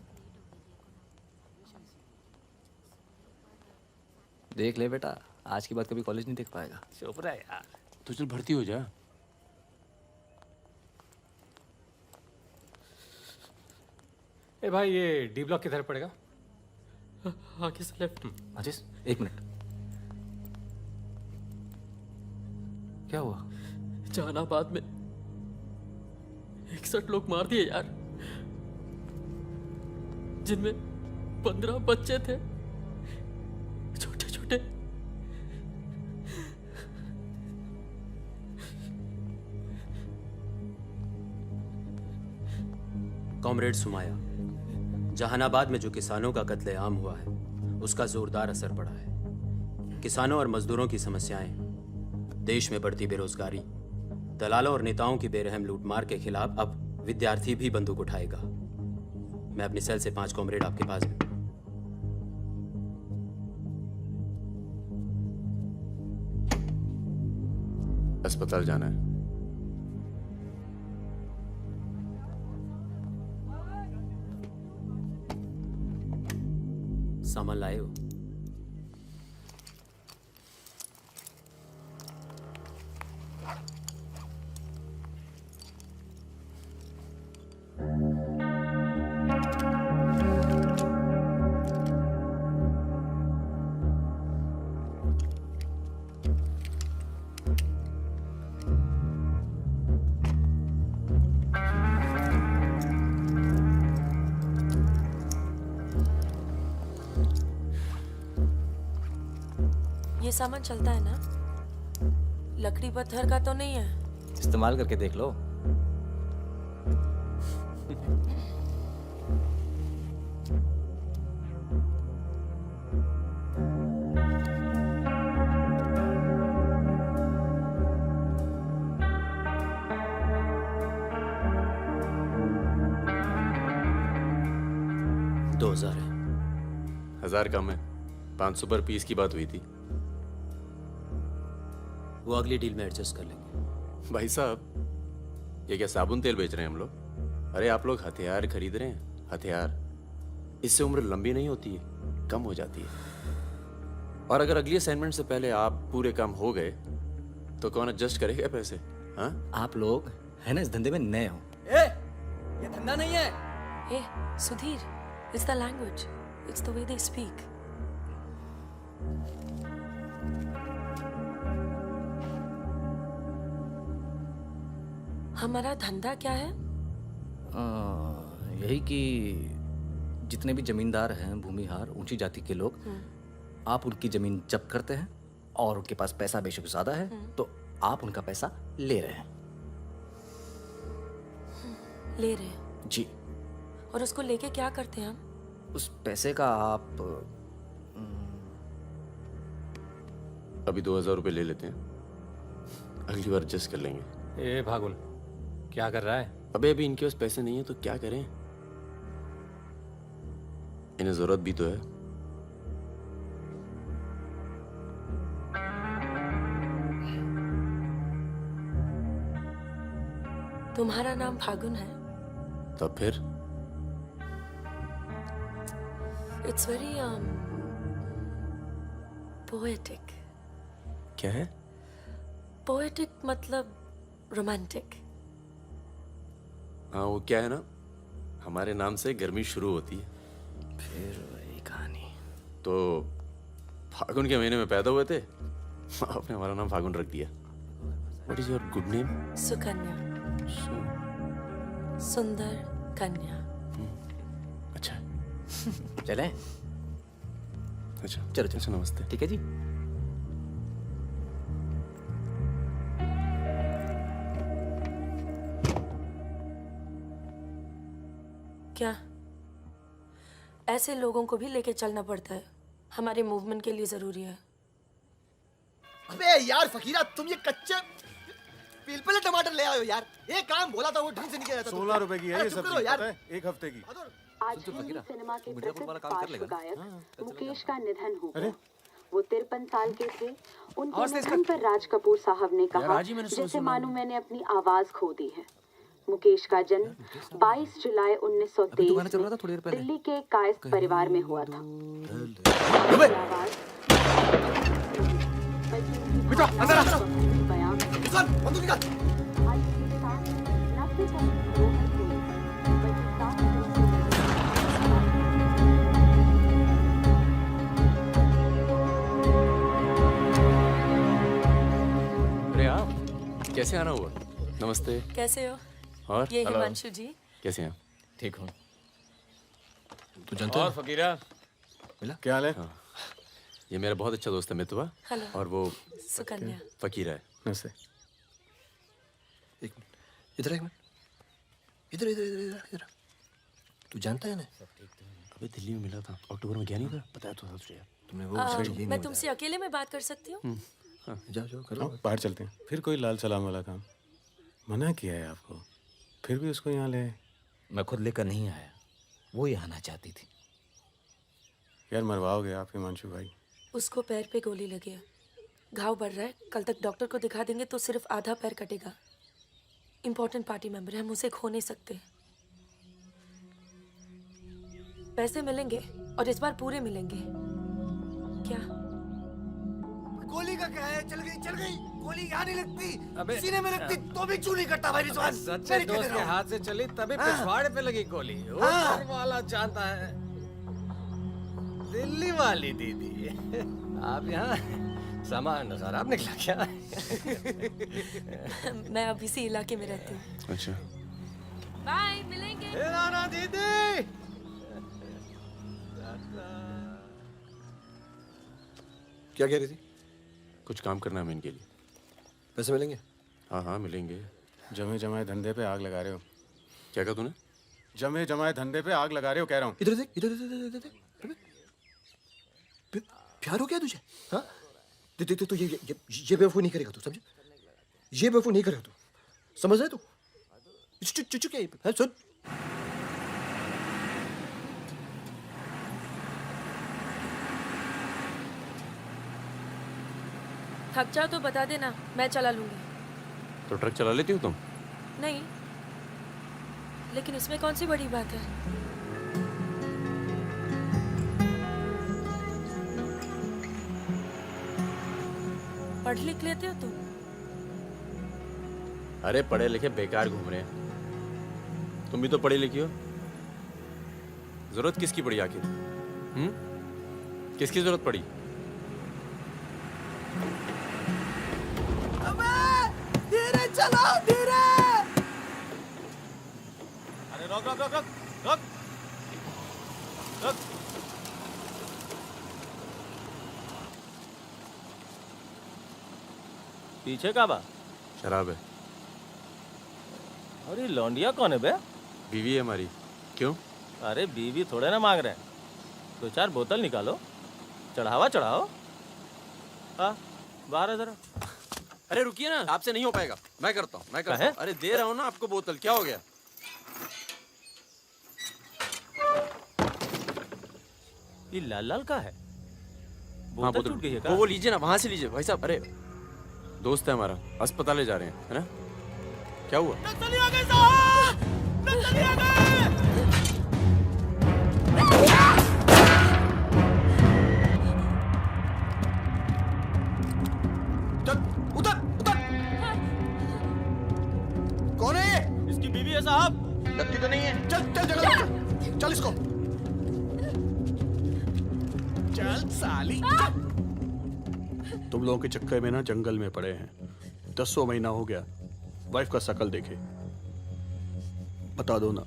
देख ले बेटा, आज के बाद कभी कॉलेज नहीं देख पाएगा। चुप रहा यार। तो चल भर्ती हो जा। ए भाई, ये डी ब्लॉक किधर पड़ेगा? आगे से लेफ्ट। अजीज, एक मिनट। क्या हुआ? जहानाबाद में 61 लोग मार दिए यार, जिनमें 15 बच्चे थे, छोटे छोटे। कॉमरेड सुमाया, जहानाबाद में जो किसानों का कत्लेआम हुआ है उसका जोरदार असर पड़ा है। किसानों और मजदूरों की समस्याएं, देश में बढ़ती बेरोजगारी, दलालों और नेताओं की बेरहम लूटमार के खिलाफ अब विद्यार्थी भी बंदूक उठाएगा। मैं अपनी सेल से 5 कॉमरेड आपके पास हूं। अस्पताल जाना है। सामान लाए हो? ये सामान चलता है ना? लकड़ी पत्थर का तो नहीं है? इस्तेमाल करके देख लो। दो 2000 है। 1000 कम है। 500 पर पीस की बात हुई थी। वो अगली डील में एडजस्ट कर लेंगे। भाई साहब, ये क्या साबुन तेल बेच रहे हैं हम लोग? अरे आप लोग हथियार खरीद रहे हैं। हथियार, इससे उम्र लंबी नहीं होती है, कम हो जाती है। और अगर अगली असाइनमेंट से पहले आप पूरे काम हो गए तो कौन एडजस्ट करेगा पैसे? हाँ, आप लोग है ना इस धंधे में नए हो। ये धंधा नहीं है। ए Sudhir, it's the language, it's the way they speak. हमारा धंधा क्या है? यही कि जितने भी जमींदार हैं, भूमिहार, ऊंची जाति के लोग, आप उनकी जमीन जब्त करते हैं और उनके पास पैसा बेशक ज्यादा है तो आप उनका पैसा ले रहे हैं। ले रहे हैं? जी। और उसको लेके क्या करते हैं हम? उस पैसे का आप अभी 2000 रुपये ले लेते हैं, अगली बार एडजस्ट कर लेंगे। ए भागुन, क्या कर रहा है? अबे अभी इनके पास पैसे नहीं है तो क्या करें? इन्हें जरूरत भी तो है। तुम्हारा नाम फागुन है? तब फिर इट्स वेरी पोएटिक। क्या है? पोएटिक मतलब रोमांटिक। हाँ, वो क्या है ना, हमारे नाम से गर्मी शुरू होती है। फिर वही कहानी। तो फागुन के महीने में पैदा हुए थे, आपने हमारा नाम फागुन रख दिया। What is your good name? Sukanya. सुंदर कन्या। अच्छा। चलें? अच्छा चलो अच्छा, नमस्ते। ठीक है जी। क्या ऐसे लोगों को भी लेके चलना पड़ता है? हमारे मूवमेंट के लिए जरूरी है। अबे यार फकीरा, तुम ये कच्चे पिलपिले टमाटर ले आयो यार। एक काम बोला था वो ढंग से नहीं किया जाता। 16 रुपए की है ये सब्जी, यार। पता है? एक हफ्ते की। आज हिंदी सिनेमा के प्रसिद्ध पार्श्व गायक मुकेश का निधन हो अरे? गया। वो 53 साल के थे। उनके निधन पर राज कपूर साहब ने कहा, जैसे मानो मैंने अपनी आवाज खो दी है। मुकेश का जन्म 22 जुलाई 1923 में दिल्ली के कायस्थ परिवार में हुआ था। अरे आप कैसे आना हुआ? नमस्ते। कैसे हो? और ये हिमांशु जी। कैसे हैं? ठीक हूँ। तू जानता और है? फकीरा मिला? क्या हाल है? हाँ। ये मेरा बहुत अच्छा दोस्त है मितवा। हेलो। और वो सुकन्या। फकीरा है। नमस्ते। एक मिनट, इधर एक मिनट, इधर इधर इधर इधर। तू जानता है ना? अबे दिल्ली में मिला था, अक्टूबर में गया नहीं था, बताया तो था तुझे। तुमने वो मैं तुमसे अकेले में बात कर सकती हूँ? जाओ जाओ करो। बाहर चलते हैं। फिर कोई लाल सलाम वाला काम? मना किया है आपको, फिर भी उसको यहाँ ले। मैं खुद लेकर नहीं आया, वो ही आना चाहती थी। यार मरवाओगे आप हिमांशु भाई। उसको पैर पे गोली लगी है, घाव बढ़ रहा है। कल तक डॉक्टर को दिखा देंगे तो सिर्फ आधा पैर कटेगा। इम्पोर्टेंट पार्टी मेंबर है, हम उसे खो नहीं सकते। पैसे मिलेंगे और इस बार पूरे मिलेंगे। क्या? गोली का क्या है? चल गई गोली यहाँ नहीं लगती, सीने में लगती तो भी चू नहीं करता भाई रिजवान। सच्चे दोस्त के हाथ से चली तभी पिछवाड़े पे लगी गोली। ऊपर वाला चाहता है दिल्ली वाली दीदी। आप यहाँ सामान खराब निकला क्या? मैं अब इसी इलाके में रहती हूँ। अच्छा। बाय, मिलेंगे। ना दीदी। क्या कह रही थी? कुछ काम करना है मैं इनके लिए। पैसे मिलेंगे? हाँ हाँ मिलेंगे। जमे जमाए धंधे पे आग लगा रहे हो। क्या कहा तूने? जमे जमाए धंधे पे आग लगा रहे हो कह रहा हूँ। इधर देख, इधर देख। प्यार हो गया तुझे? हाँ? तो ये बेवकूफ नहीं करेगा तू, समझे? ये बेवकूफ नहीं करेगा तू, समझ रहे तू? चुप क्या? सुन, थक जाओ तो बता देना, मैं चला लूंगी। तो ट्रक चला लेती हो तुम? नहीं, लेकिन इसमें कौन सी बड़ी बात है? पढ़ लिख लेते हो तुम? अरे पढ़े लिखे बेकार घूम रहे हैं, तुम भी तो पढ़ी लिखी हो। जरूरत किसकी पड़ी आखिर? किसकी जरूरत पड़ी? धीरे चलो, धीरे। अरे रोक रोक रोक रोक रोक रोक। पीछे का बा? शराब है। अरे लौंडिया कौन है बे? बीवी है हमारी। क्यों? अरे बीवी थोड़े ना मांग रहे हैं, 2-4 बोतल निकालो, चढ़ावा चढ़ाओ। हाँ बाहर है जरा। अरे रुकिए ना, आपसे नहीं हो पाएगा, मैं करता हूँ। अरे दे रहा हूँ ना आपको बोतल, क्या हो गया? ये लाल लाल का है? बोतल टूट गई है क्या? वो लीजिए ना, वहां से लीजिए भाई साहब। अरे दोस्त है हमारा, अस्पताल ले जा रहे हैं, है ना? क्या हुआ? नक्सली आ गए साहब! नक्सली आ गए! उधर उधर! कौन है? इसकी बीवी है साहब। लगती तो नहीं है। चल चल जगह चल इसको। चल साली। तुम लोगों के चक्कर में ना जंगल में पड़े हैं। 10 महीना हो गया, वाइफ का शकल देखे। बता दो ना,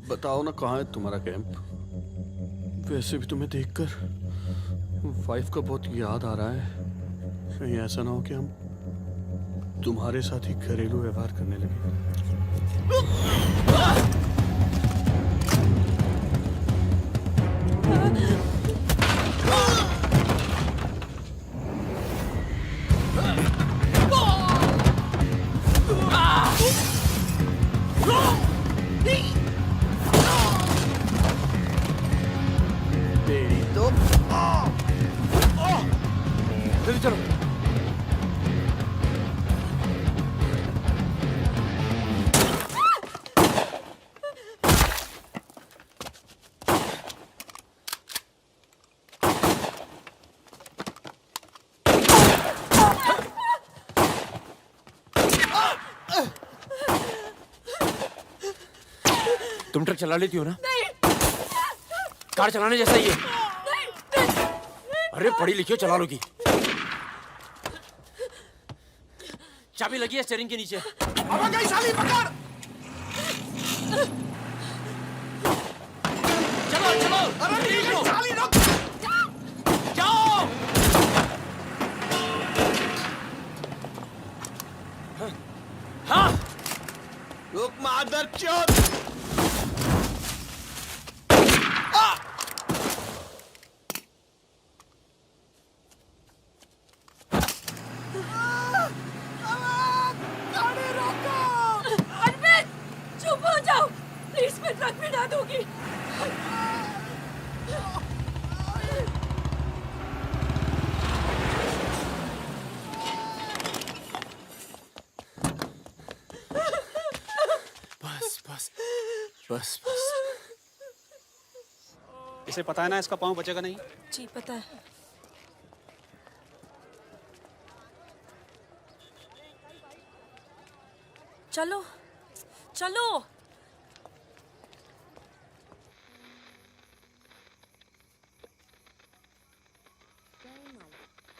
बताओ ना कहाँ है तुम्हारा कैंप? वैसे भी तुम्हें देखकर वाइफ का बहुत याद आ रहा है। कहीं ऐसा ना हो कि हम तुम्हारे साथ ही घरेलू व्यवहार करने लगे। तेरी तो जल्दी चलो। तुम ट्रक चला लेती हो ना? कार चलाने जैसा ही है। अरे पढ़ी लिखी हो, चला लोगी। चाबी लगी है स्टीयरिंग के नीचे। अब गई साली, पकड़! चलो चलो। अरे ठीक है, साली रुक! जाओ। हाँ। रुक मादर चोद! चुप हो जाओ प्लीज, मैं ट्रक में डाल दूंगी। बस बस बस बस। इसे पता है ना इसका पाँव बचेगा नहीं? जी पता है। चलो चलो।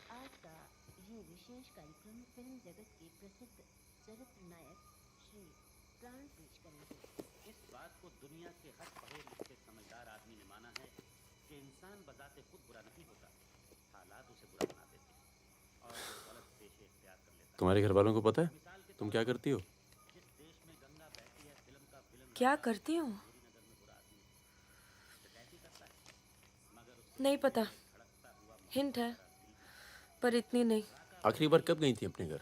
आज का ये विशेष कार्यक्रम फिल्म जगत के प्रसिद्ध चरित्र नायक श्री प्राण पेश करेंगे। इस बात को दुनिया के हर पढ़े लिखे समझदार आदमी ने माना है कि इंसान बजाते खुद बुरा नहीं होता, हालात उसे बुरा बना देते हैं और वो गलत पेशे इख्तियार कर लेता है। तुम्हारे घर वालों को पता है तुम क्या करती हो? क्या करती हूँ? नहीं पता, हिंट है पर इतनी नहीं। आखिरी बार कब गई थी अपने घर?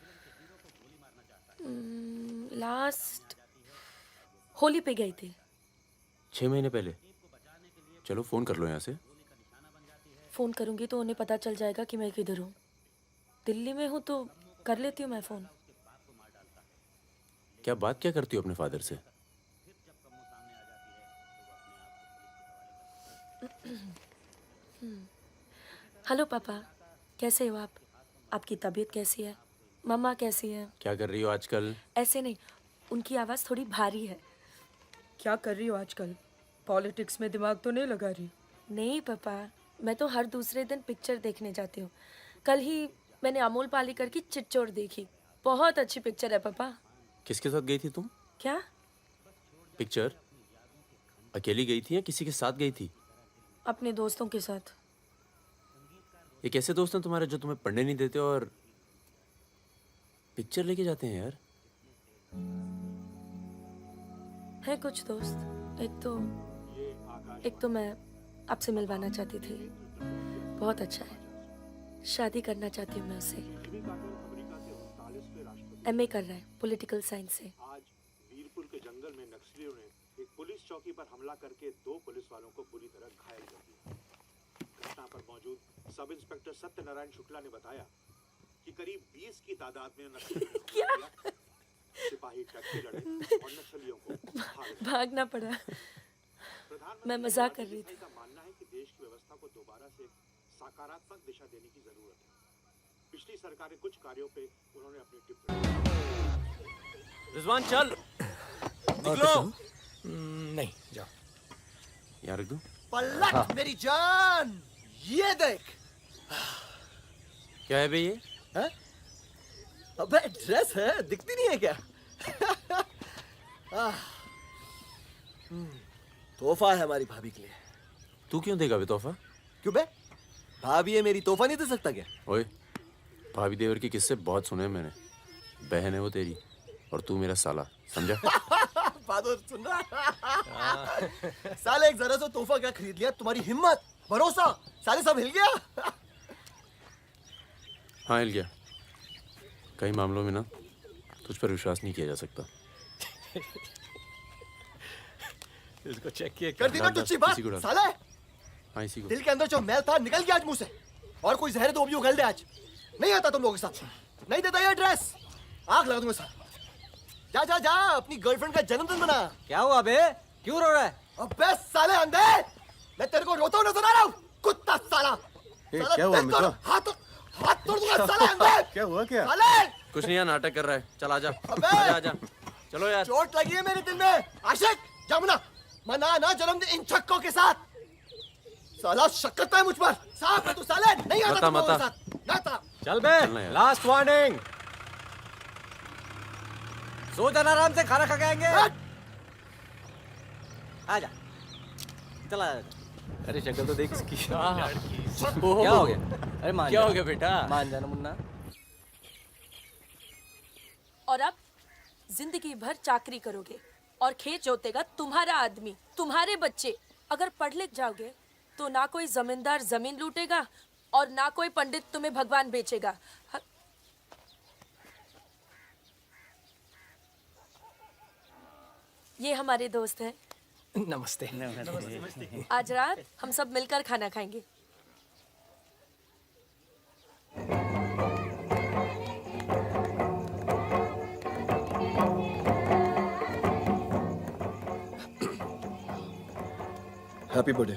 लास्ट होली पे गई थी। 6 महीने पहले। चलो फोन कर लो यहाँ से। फोन करूंगी तो उन्हें पता चल जाएगा कि मैं किधर हूँ। दिल्ली में हूँ तो कर लेती हूँ मैं फोन। क्या बात क्या करती हो अपने फादर से? हेलो पापा, कैसे हो आप? आपकी तबीयत कैसी है? मम्मा कैसी है? क्या कर रही हो आजकल? ऐसे नहीं, उनकी आवाज़ थोड़ी भारी है। क्या कर रही हो आजकल? पॉलिटिक्स में दिमाग तो नहीं लगा रही? नहीं पापा, मैं तो हर दूसरे दिन पिक्चर देखने जाती हूँ। कल ही मैंने अमोल पालेकर की चिट्चोर देखी। बहुत अच्छी पिक्चर है पापा। किसके साथ गई थी तुम? क्या? पिक्चर अकेली गई थी या किसी के साथ गई थी? अपने दोस्तों के साथ। ये कैसे दोस्त हैं तुम्हारे जो तुम्हें पढ़ने नहीं देते और पिक्चर लेके जाते हैं यार? है कुछ दोस्त। एक तो मैं आपसे मिलवाना चाहती थी। बहुत अच्छा है। शादी करना चाहती हूँ मैं उससे। MA कर रहा है पॉलिटिकल साइंस से। आज वीरपुर के जंगल में नक्सलियों ने एक पुलिस चौकी पर हमला करके 2 पुलिस वालों को बुरी तरह घायल कर दिया। घटना पर मौजूद सब इंस्पेक्टर सत्यनारायण शुक्ला ने बताया कि करीब 20 की तादाद में नक्सली सिपाही टक्के लड़े और नक्सलियों को भागना पड़ा। मैं मजाक कर रही थी। का मानना है कि देश की व्यवस्था को दोबारा से सकारात्मक दिशा देने की जरूरत है। पिछली सरकार के कुछ कार्यों पे उन्होंने अपनी टिप्पणी। रिजवान चल निकलो। नहीं जाओ। यहाँ रख दूं? पलट मेरी जान, ये देख। क्या है बे ये? है? अबे ड्रेस है, दिखती नहीं है क्या? तोहफा है हमारी भाभी के लिए। तू क्यों देगा बे तोहफा? क्यों बे? भाभी है मेरी, तोहफा नहीं दे सकता क्या? ओए, भाभी देवर के किस्से बहुत सुने हैं मैंने। बहन है वो तेरी और तू मेरा साला, समझा? बहादुर सुन रहा? साले एक जरा सा तोहफा क्या खरीद लिया? तुम्हारी हिम्मत, भरोसा, साले सब हिल गया। हाँ हिल गया। कई मामलों में ना तुझ पर विश्वास नहीं किया जा सकता। इसको चेक किया कर दी ना तुझी बात, साले। हाँ इसी को। दिल के अंदर जो मैल था निकल गया आज मुंह से। और कोई जहर तो भी उगल दे आज। नहीं आता तुम लोगों के साथ, नहीं देता ये ड्रेस, आग लगा दूंगा साथ। जा जा जा, अपनी गर्लफ्रेंड का जन्मदिन मना। क्या हुआ बे? क्यों रो रहा है? अबे साले अंधे, मैं तेरे को रोता हुआ नजर आ रहा हूँ, कुत्ता साला। क्या हुआ मित्रा? हाथ तोड़ दूंगा साले अंधे। क्या हुआ क्या? साले कुछ नहीं यार, नाटक कर रहा है। चल आजा। अबे आजा। चलो यार। चोट लगी है मेरे दिल में। आशिक जमुना, मना ना जन्मदिन इन छक्कों के साथ। साला शक करता है मुझ पर। साफ है तू साले, नहीं आता तुम लोगों के साथ। ना आता। चल बे, लास्ट वार्निंग। सो जाना आराम से, खाना खा के आएंगे। आजा, चला। अरे शक्ल तो देख इसकी। क्या हो गया? अरे मान क्या हो गया बेटा? मान जाना मुन्ना। और अब जिंदगी भर चाकरी करोगे और खेत जोतेगा तुम्हारा आदमी, तुम्हारे बच्चे। अगर पढ़ लिख जाओगे तो ना कोई जमींदार जमीन लूटेगा और ना कोई पंडित तुम्हें भगवान बेचेगा। ये हमारे दोस्त हैं। नमस्ते। आज रात हम सब मिलकर खाना खाएंगे। Happy birthday.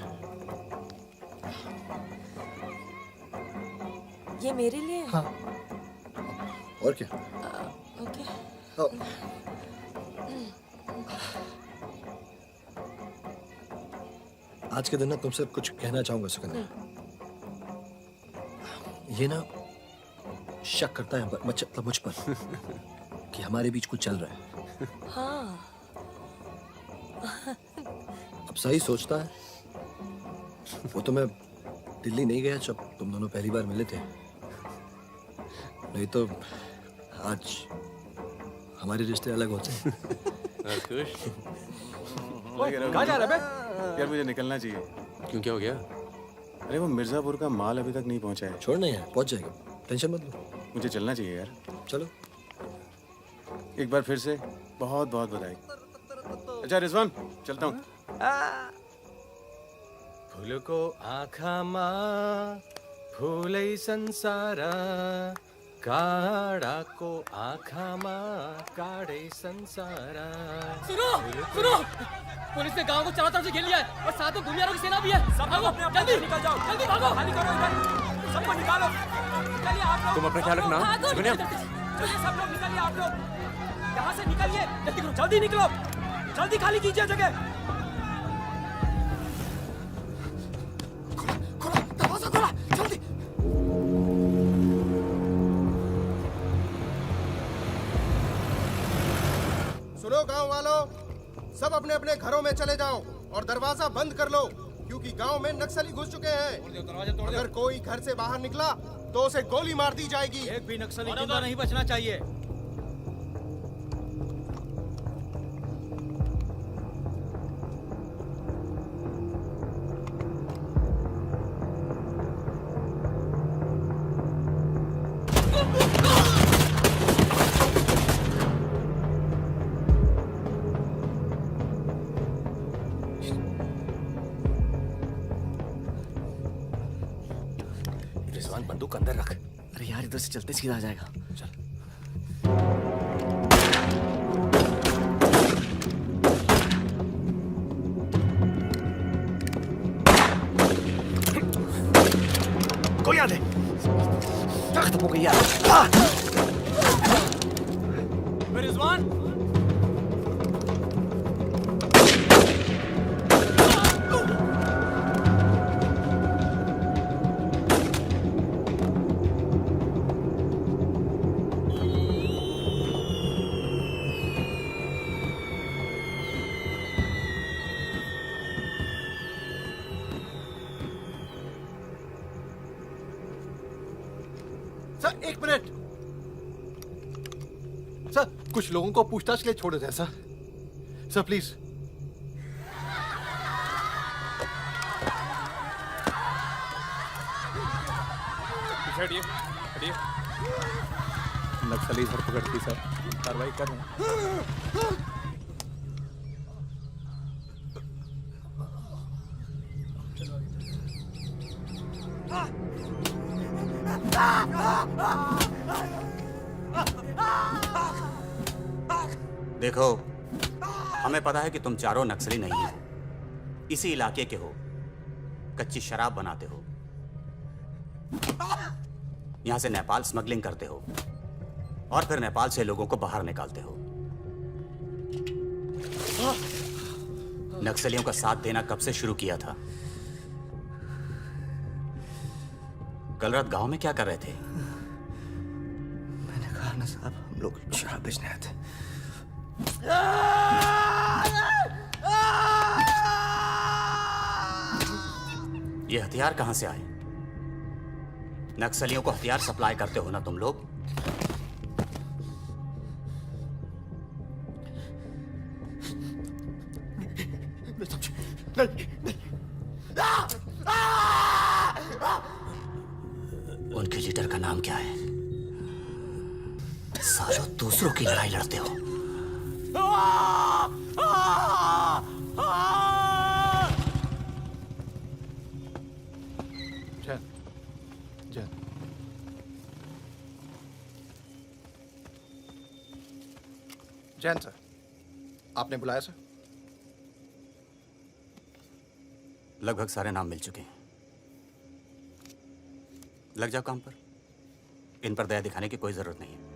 ये मेरे लिए है? हाँ। और क्या? ओके। आज के दिन ना तुमसे कुछ कहना चाहूंगा सुकन्या। ये ना शक करता है मतलब मुझ पर कि हमारे बीच कुछ चल रहा है। हाँ। अब सही सोचता है। वो तो मैं दिल्ली नहीं गया जब तुम दोनों पहली बार मिले थे, नहीं तो आज हमारे रिश्ते अलग होते। खुश? कहाँ जा रहा है बे? यार मुझे निकलना चाहिए। क्यों, क्या हो गया? अरे वो मिर्जापुर का माल अभी तक नहीं पहुंचा है। छोड़ नहीं यार, पहुंच जाएगा, टेंशन मत लो। मुझे चलना चाहिए यार। चलो। एक बार फिर से बहुत बहुत बधाई। अच्छा रिजवान, चलता हूँ। फूलको आँखामा फूलै संसार, काडाको आँखामा काडै संसार। सुनो सुनो, पुलिस ने गांव को चारों तरफ से घेर लिया है और साथ में भूमियारों की सेना भी है। सब भागो, जल्दी निकल जाओ, जल्दी भागो, खाली करो इधर, सबको निकालो। चलिए आप लोग, तुम अपना ख्याल रखना। चलिए सब लोग निकलिए, आप लोग यहाँ से निकलिए, जल्दी करो, जल्दी निकलो, जल्दी खाली कीजिए जगह। दरवाजा खोला, जल्दी। सुनो गांव वालों, सब अपने अपने घरों में चले जाओ और दरवाजा बंद कर लो, क्योंकि गांव में नक्सली घुस चुके हैं। अगर कोई घर से बाहर निकला तो उसे गोली मार दी जाएगी। एक भी नक्सली जिंदा नहीं बचना चाहिए। अरे यार इधर से चलते सीधा आ जाएगा। चल। कोई याद है? क्या खत्म हो गई यार? Rizwan sir 1 minute. सर कुछ लोगों को पूछताछ के लिए छोड़ देते हैं सर। Sir please. हटिए हटिए। नक्सली धरपकड़ की सर, कार्रवाई कर रहे हैं। देखो, हमें पता है कि तुम चारों नक्सली नहीं हो, इसी इलाके के हो, कच्ची शराब बनाते हो, यहां से नेपाल स्मगलिंग करते हो और फिर नेपाल से लोगों को बाहर निकालते हो। नक्सलियों का साथ देना कब से शुरू किया था? कल रात गांव में क्या कर रहे थे? मैंने कहा ना साहब, हम लोग शराब बेचने आए थे। ये हथियार कहां से आए? नक्सलियों को हथियार सप्लाई करते हो ना तुम लोग? उनके लीडर का नाम क्या है? सालों दूसरों की लड़ाई लड़ते हो। जैन, जैन। जैन सर, आपने बुलाया सर? लगभग सारे नाम मिल चुके हैं। लग जाओ काम पर। इन पर दया दिखाने की कोई जरूरत नहीं है।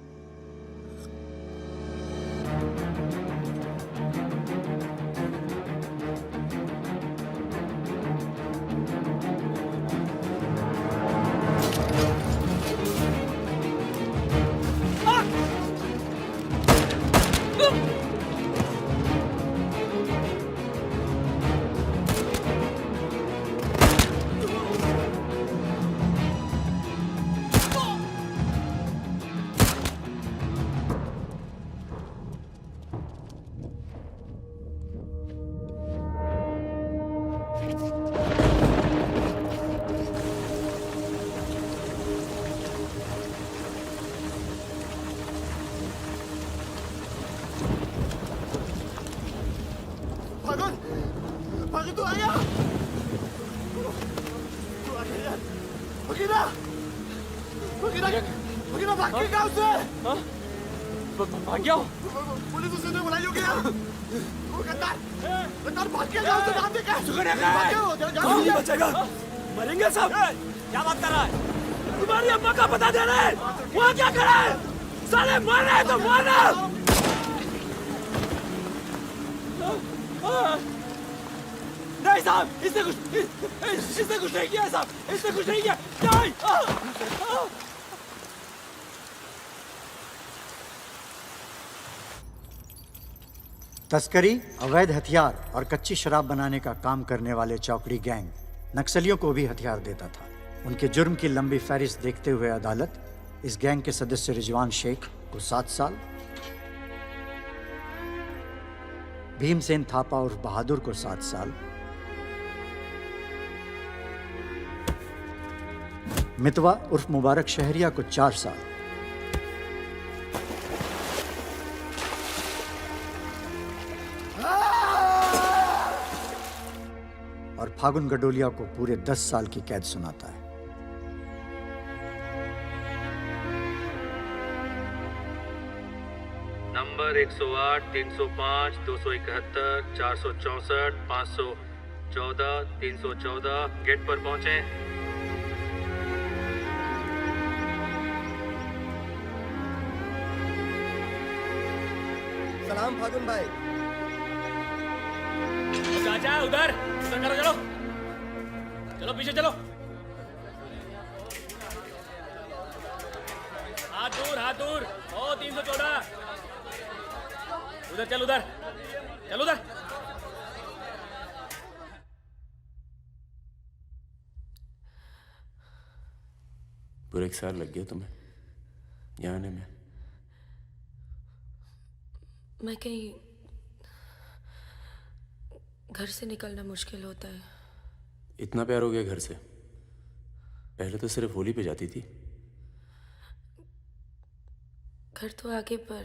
भाग गया हूँ। पुलिस उसे बुलाई होगी यार। वो गद्दार भाग गया गांव से। नाम देखा? सुगन्या कहाँ है? नहीं बचेगा। मरेंगे सब। क्या बात कर रहा है? तुम्हारी अम्मा का पता दे रहे हैं। वहाँ क्या कर रहा है? साले मर रहे हैं तो मारना। नहीं साहब, इसने कुछ नहीं किया साहब। इसने कुछ नहीं किया। नहीं। तस्करी, अवैध हथियार और कच्ची शराब बनाने का काम करने वाले चौकड़ी गैंग नक्सलियों को भी हथियार देता था। उनके जुर्म की लंबी फहरिस्त देखते हुए अदालत इस गैंग के सदस्य रिजवान शेख को 7 साल, भीमसेन थापा उर्फ बहादुर को 7 साल, मितवा उर्फ मुबारक शहरिया को 4 साल और फागुन गडोलिया को पूरे 10 साल की कैद सुनाता है। नंबर 108 305 271 464 514 314 गेट पर पहुंचे। सलाम फागुन भाई। चाचा उधर करो, चलो चलो पीछे चलो। हाथ दूर। ओ 314 उधर चल, उधर। पूरे 1 साल लग गया तुम्हें यहाँ आने में। मैं कहीं घर से निकलना मुश्किल होता है। इतना प्यार हो गया घर से? पहले तो सिर्फ होली पे जाती थी। घर तो आगे, पर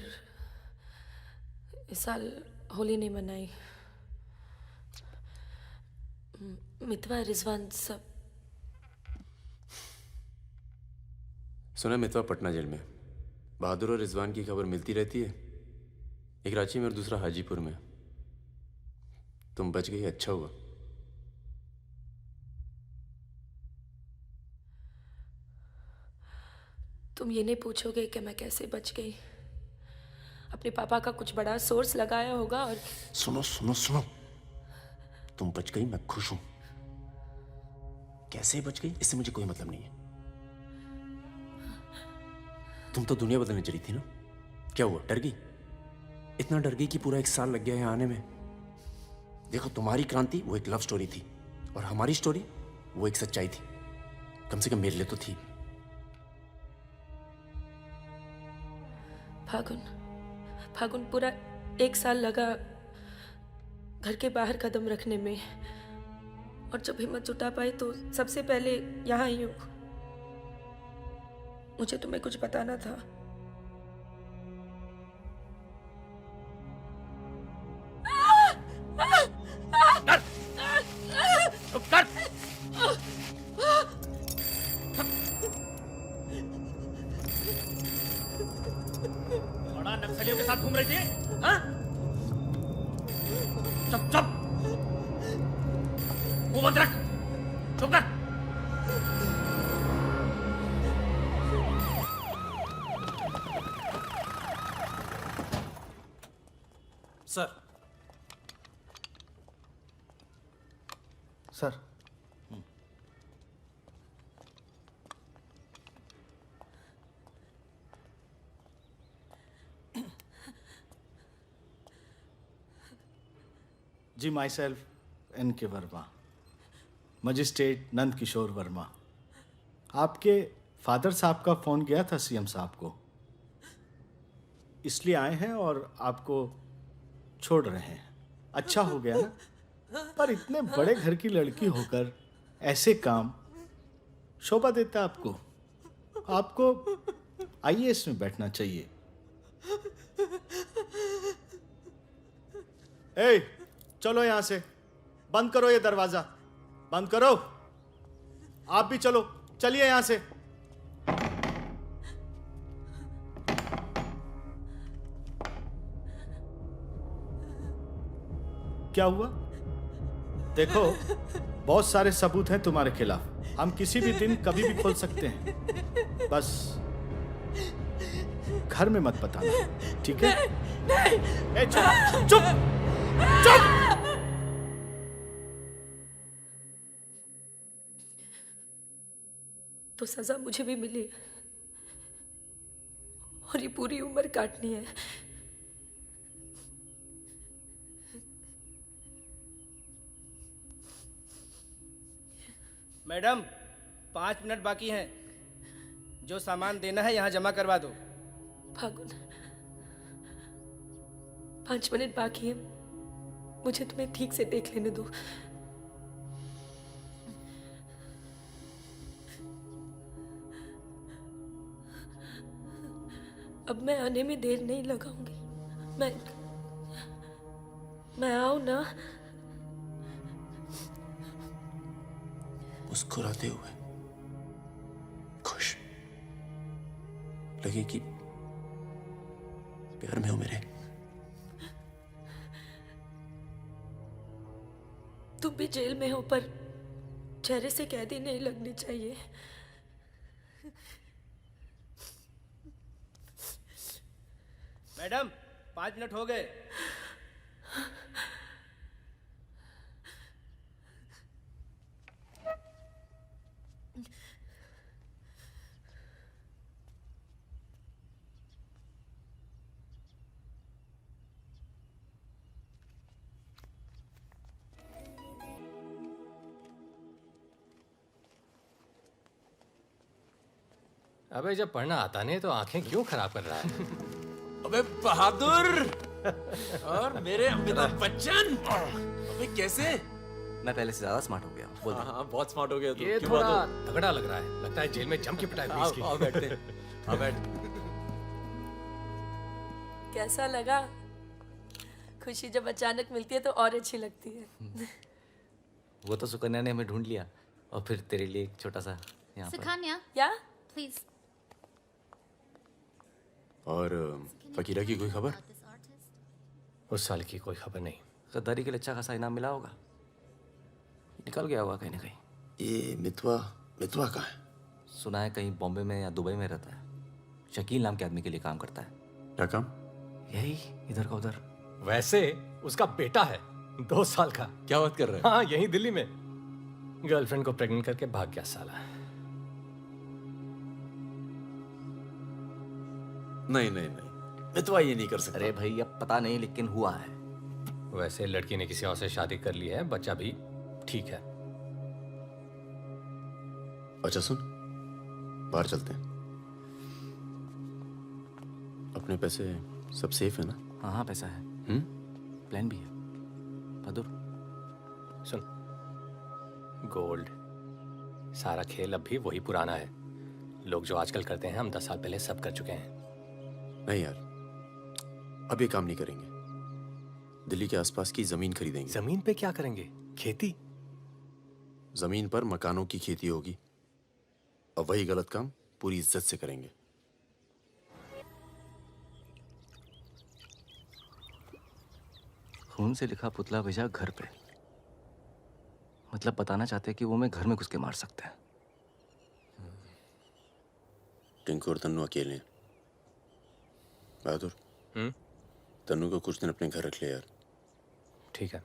इस साल होली नहीं मनाई। मितवा रिजवान सब। सुना मितवा पटना जेल में। बहादुर और रिजवान की खबर मिलती रहती है, एक रांची में और दूसरा हाजीपुर में। तुम बच गई, अच्छा हुआ। तुम ये नहीं पूछोगे कि मैं कैसे बच गई। अपने पापा का कुछ बड़ा सोर्स लगाया होगा और सुनो, तुम बच गई, मैं खुश हूं। कैसे बच गई इससे मुझे कोई मतलब नहीं है। तुम तो दुनिया बदलने चली थी ना, क्या हुआ, डर गई? इतना डर गई कि पूरा 1 साल लग गया यहाँ आने में। देखो, तुम्हारी क्रांति वो एक लव स्टोरी थी और हमारी स्टोरी वो एक सच्चाई थी। कम से कम मेरे लिए तो थी। फागुन पूरा 1 साल लगा घर के बाहर कदम रखने में, और जब हिम्मत जुटा पाई तो सबसे पहले यहाँ आई हूँ। मुझे तुम्हें कुछ बताना था। बड़ा नक्सलियों के साथ घूम रही थी, हाँ? चुप मुंह बंद रख, चुप कर। Sir ji, myself NK Verma, magistrate Nand Kishore Verma. आपके फादर साहब का फ़ोन गया था CM साहब को, इसलिए आए हैं और आपको छोड़ रहे हैं। अच्छा हो गया ना, पर इतने बड़े घर की लड़की होकर ऐसे काम शोभा देता आपको। आपको IAS में बैठना चाहिए। ए, चलो यहां से, बंद करो ये दरवाजा, बंद करो। आप भी चलो, चलिए यहां से। क्या हुआ? देखो, बहुत सारे सबूत हैं तुम्हारे खिलाफ। हम किसी भी दिन कभी भी खोल सकते हैं। बस घर में मत बताना, ठीक है? ए, चुप चुप चुप। तो सजा मुझे भी मिली है और ये पूरी उम्र काटनी है। मैडम, 5 मिनट बाकी हैं। जो सामान देना है यहाँ जमा करवा दो। फागुन, 5 मिनट बाकी है, मुझे तुम्हें ठीक से देख लेने दो। अब मैं आने में देर नहीं लगाऊंगी। मैं आऊं ना? मुस्कुराते हुए, खुश, लगे कि प्यार में हो मेरे। तुम भी जेल में हो, पर चेहरे से कैदी नहीं लगनी चाहिए। मैडम 5 मिनट हो गए। अबे जब पढ़ना आता नहीं तो आंखें क्यों खराब कर रहा है? अबे बहादुर और मेरे अमिताभ बच्चन, अबे कैसे? मैं पहले से ज्यादा स्मार्ट हो गया। बोल दे। हाँ बहुत स्मार्ट हो गया तू। ये क्यों थोड़ा बहादुर? तगड़ा लग रहा है। लगता है जेल में जम के पिटाई हुई इसकी। आओ बैठते हैं। आओ बैठ। कैसा लगा? खुशी जब अचानक मिलती है तो और अच्छी लगती है। वो तो सुकन्या ने हमें ढूंढ लिया और फिर तेरे लिए एक छोटा सा यहाँ पर। सुकन्या या प्लीज। और फकीरा की कोई खबर? उस साल की कोई खबर नहीं। गद्दारी के लिए अच्छा खासा इनाम मिला होगा, निकल गया होगा कहीं ना कहीं। ये मितवा कहाँ है? सुना है कहीं बॉम्बे में या दुबई में रहता है। शकील नाम के आदमी के लिए काम करता है। क्या काम? यही इधर का उधर। वैसे उसका बेटा है 2 साल का। क्या बात कर रहा है? हाँ यहीं दिल्ली में। गर्लफ्रेंड को प्रेग्नेंट करके भाग गया साला। नहीं मितवा ये नहीं कर सकता। अरे भाई अब पता नहीं लेकिन हुआ है। वैसे लड़की ने किसी और से शादी कर ली है, बच्चा भी ठीक है। अच्छा सुन, बाहर चलते हैं। अपने पैसे सब सेफ है ना? हाँ पैसा है। प्लान भी है। बहादुर सुन, गोल्ड सारा खेल अब भी वही पुराना है। लोग जो आजकल करते हैं हम 10 साल पहले सब कर चुके हैं। नहीं यार, अब ये काम नहीं करेंगे। दिल्ली के आसपास की जमीन खरीदेंगे। जमीन पे क्या करेंगे? खेती? जमीन पर मकानों की खेती होगी और वही गलत काम पूरी इज्जत से करेंगे। खून से लिखा पुतला भेजा घर पे। मतलब बताना चाहते हैं कि वो मैं घर में घुस के मार सकते हैं। टिंकू और तन्नू अकेले हैं। बहादुर, तन्नू को कुछ दिन अपने घर रख ले यार। ठीक है।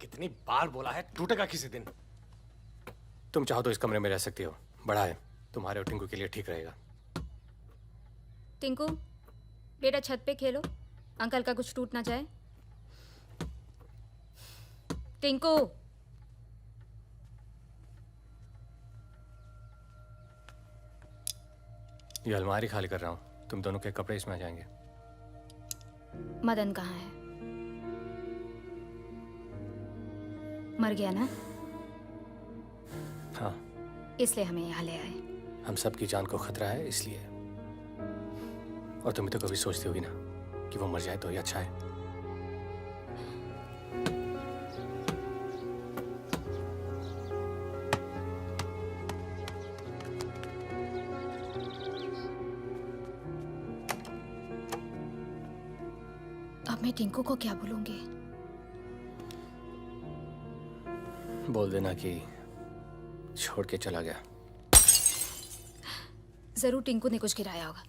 कितनी बार बोला है टूटेगा किसी दिन। तुम चाहो तो इस कमरे में रह सकती हो, बड़ा है, तुम्हारे और टिंकू के लिए ठीक रहेगा। टिंकू बेटा छत पे खेलो, अंकल का कुछ टूट ना जाए। टिंकू ये अलमारी खाली कर रहा हूँ, तुम दोनों के कपड़े इसमें आ जाएंगे। मदन कहाँ है? मर गया ना? हाँ, इसलिए हमें यहाँ ले आए। हम सबकी जान को खतरा है इसलिए। और तुम भी तो कभी सोचती होगी ना कि वो मर जाए तो ही अच्छा है। अब मैं टिंकू को क्या बोलूंगी? बोल देना कि छोड़ के चला गया। जरूर टिंकू ने कुछ गिराया होगा।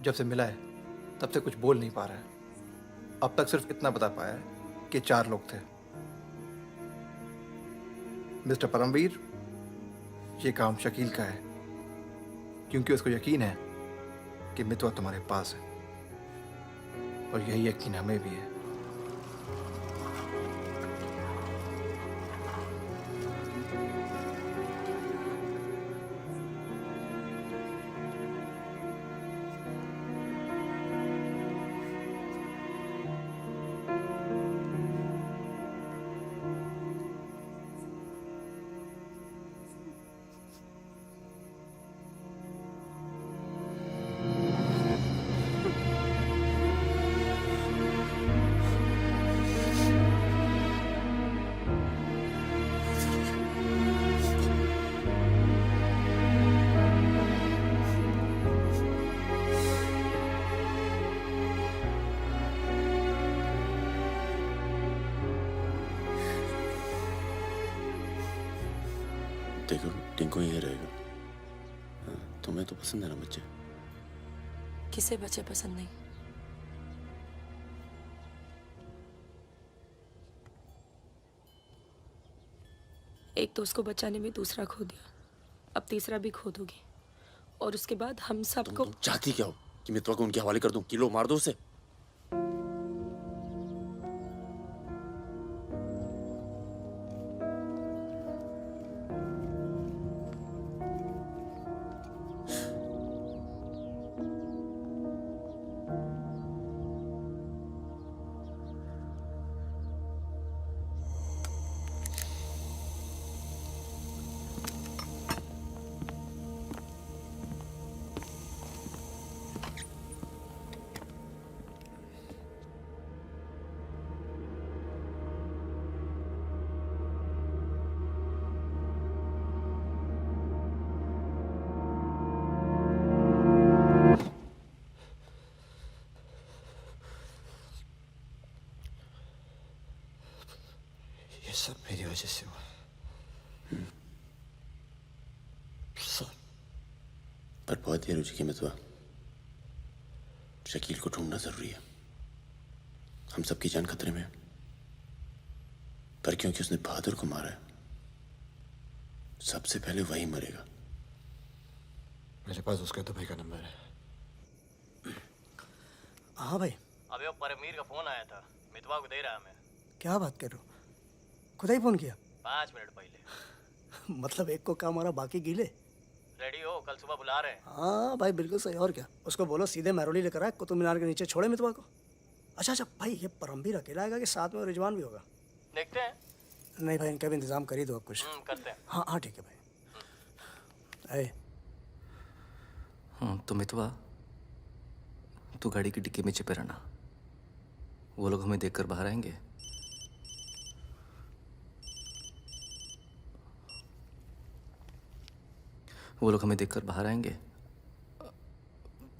जब से मिला है तब से कुछ बोल नहीं पा रहा है। अब तक सिर्फ इतना बता पाया है कि 4 लोग थे। मिस्टर परमवीर, ये काम शकील का है, क्योंकि उसको यकीन है कि मितवा तुम्हारे पास है, और यही यकीन हमें भी है। देखो टिंकू यही रहेगा। हाँ, तुम्हें तो पसंद है ना बच्चे? किसे बच्चे पसंद नहीं? एक तो उसको बचाने में दूसरा खो दिया, अब तीसरा भी खो दोगी, और उसके बाद हम सबको। तुम चाहती क्या हो कि मितवा को उनके हवाले कर दूं? किलो मार दो उसे। ये सब मेरी वजह से हुआ। सब। पर बहुत देर हो चुकी मितवा। शकील को ढूंढना जरूरी है। हम सबकी जान खतरे में है। पर क्योंकि उसने बहादुर को मारा है, सबसे पहले वही मरेगा। मेरे पास उसका दुबई का नंबर है। हाँ भाई। अबे वो परमीर का फोन आया था, मितवा को दे रहा मैं। क्या बात कर रहे हो? खुदा ही फोन किया? 5 मिनट पहले। मतलब एक को काम, बाकी गीले। रेडी हो, कल सुबह बुला रहे हैं। हाँ भाई बिल्कुल सही। और क्या, उसको बोलो सीधे महरोली लेकर आए, कुतुब मीनार के नीचे छोड़े मितवा को। अच्छा भाई, ये परमवीर अकेला आएगा कि साथ में रिजवान भी होगा? देखते हैं। नहीं भाई, इनका भी इंतजाम कर ही दो आप कुछ। करते हैं। हाँ हाँ ठीक है भाई। तो मितवा, तू गाड़ी की डिक्की में छिपे रहना। वो लोग हमें देखकर बाहर आएंगे। वो लोग हमें देखकर बाहर आएंगे,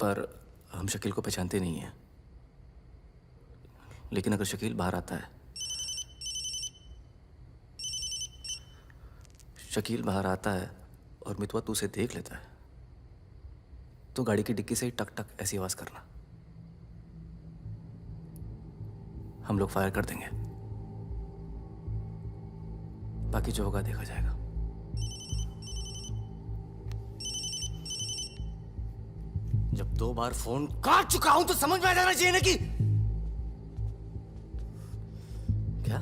पर हम शकील को पहचानते नहीं हैं। लेकिन अगर शकील बाहर आता है, शकील बाहर आता है और मितवा तू उसे देख लेता है, तो गाड़ी की डिक्की से ही टक टक ऐसी आवाज करना। हम लोग फायर कर देंगे, बाकी जो होगा देखा जाएगा। जब 2 बार फोन काट चुका हूं तो समझ में आ जाना चाहिए ना कि क्या।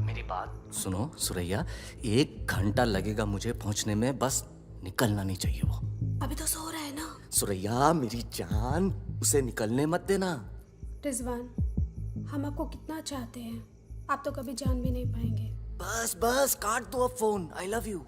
मेरी बात सुनो सुरैया, 1 घंटा लगेगा मुझे पहुंचने में, बस निकलना नहीं चाहिए वो। अभी तो सो रहा है ना। सुरैया मेरी जान, उसे निकलने मत देना। रिजवान, हम आपको कितना चाहते हैं, आप तो कभी जान भी नहीं पाएंगे। बस बस काट दो अब फोन। I love you.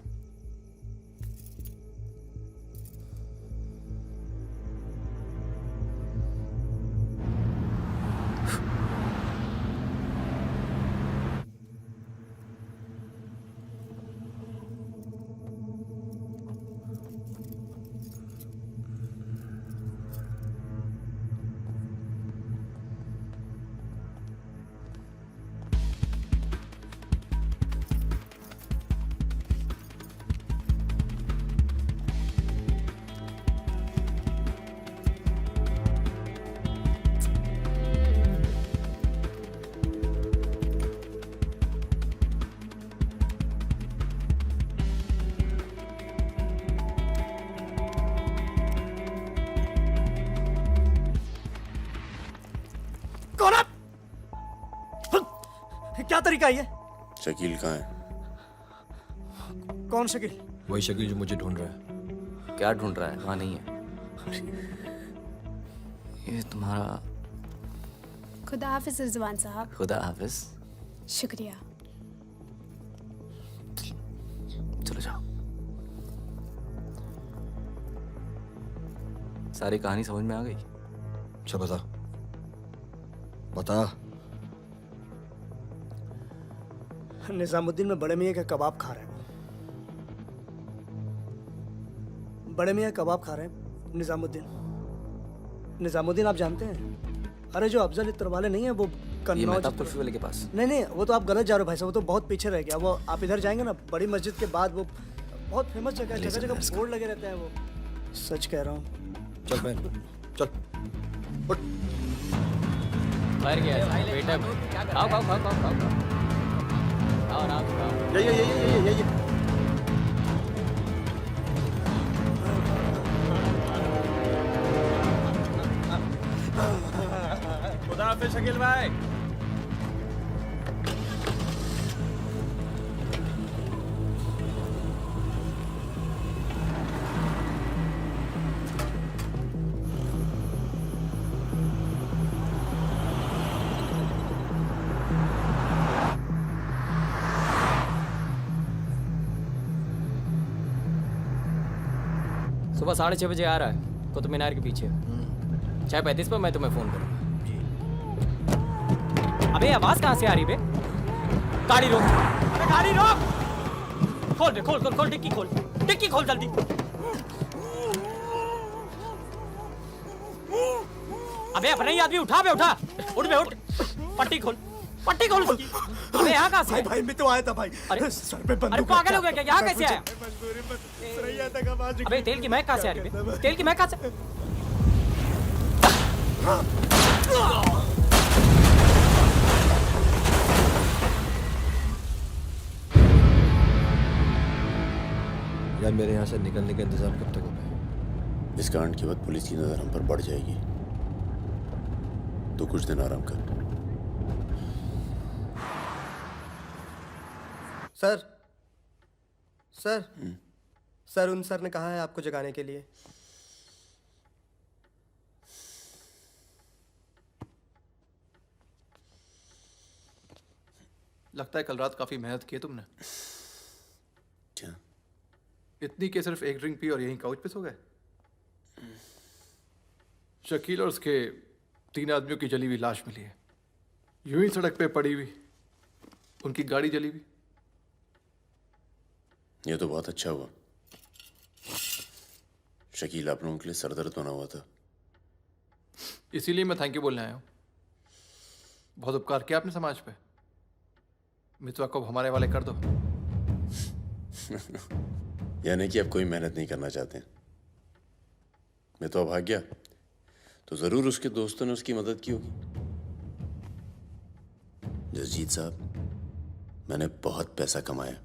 तरीका है ये? शकील कहाँ है? कौन शकील? वही शकील जो मुझे ढूंढ रहा है। क्या ढूंढ रहा है? वहां नहीं है। ये तुम्हारा। खुदा हाफिज रिजवान साहब। खुदा हाफिज। शुक्रिया। चलो जाओ। सारी कहानी समझ में आ गई? अच्छा बता बता। निजामुद्दीन में बड़े मियाँ का कबाब खा रहे हैं। बड़े मियाँ कबाब खा रहे हैं निजामुद्दीन। निजामुद्दीन आप जानते हैं? अरे जो अफजल इत्र वाले नहीं है वो ये कन्नौज। मेहताब कुल्फी वाले के पास। नहीं वो तो आप गलत जा रहे हो भाई साहब, वो तो बहुत पीछे रह गया। वो आप इधर जाएंगे ना बड़ी मस्जिद के बाद, वो बहुत फेमस जगह है, जगह जगह बोर्ड लगे रहते हैं। वो सच कह रहा हूँ। चल बहन चल उठ। मर गया बेटा। खाओ खाओ खाओ खाओ खाओ खाओ आराम से खाओ। ये खुदा हाफिज शकील भाई। सुबह 6:30 बजे आ रहा है कुतुब मीनार के पीछे। 6:35 पर मैं तुम्हें फोन करूंगा। अबे आवाज कहाँ से आ रही बे? गाड़ी रोक। अबे गाड़ी रोक। खोल बे, खोल खोल खोल डिक्की खोल। डिक्की खोल जल्दी। अबे अपना ही आदमी उठा बे, उठा। उठ बे उठ। पट्टी खोल। पट्टी खोल उसकी। अबे यहाँ कहाँ से? भाई मैं तो आया था भाई। अरे सर पे बंदूक। अरे पागल हो गया क्या? यहाँ कैसे आया? सरैया तक आवाज। अबे तेल की महक कहाँ से आ रही बे? तेल की महक कहाँ से? यार मेरे यहाँ से निकलने का इंतजाम कब तक होगा? इस कांड के बाद पुलिस की नजर हम पर बढ़ जाएगी, तो कुछ दिन आराम कर। सर सर उन सर ने कहा है आपको जगाने के लिए। लगता है कल रात काफी मेहनत की है तुमने। क्या? इतनी कि सिर्फ एक ड्रिंक पी और यहीं काउच पे सो गए? शकील और उसके 3 आदमियों की जली हुई लाश मिली है, यूं ही सड़क पे पड़ी हुई। उनकी गाड़ी जली हुई। ये तो बहुत अच्छा हुआ। शकील आप लोगों के लिए सरदर्द बना हुआ था। इसीलिए मैं थैंक यू बोलने आया हूँ। बहुत उपकार किया आपने समाज पे। मितवा को हमारे वाले कर दो। यानी कि आप कोई मेहनत नहीं करना चाहते। मितवा भाग गया तो जरूर उसके दोस्तों ने उसकी मदद की होगी। जसजीत साहब, मैंने बहुत पैसा कमाया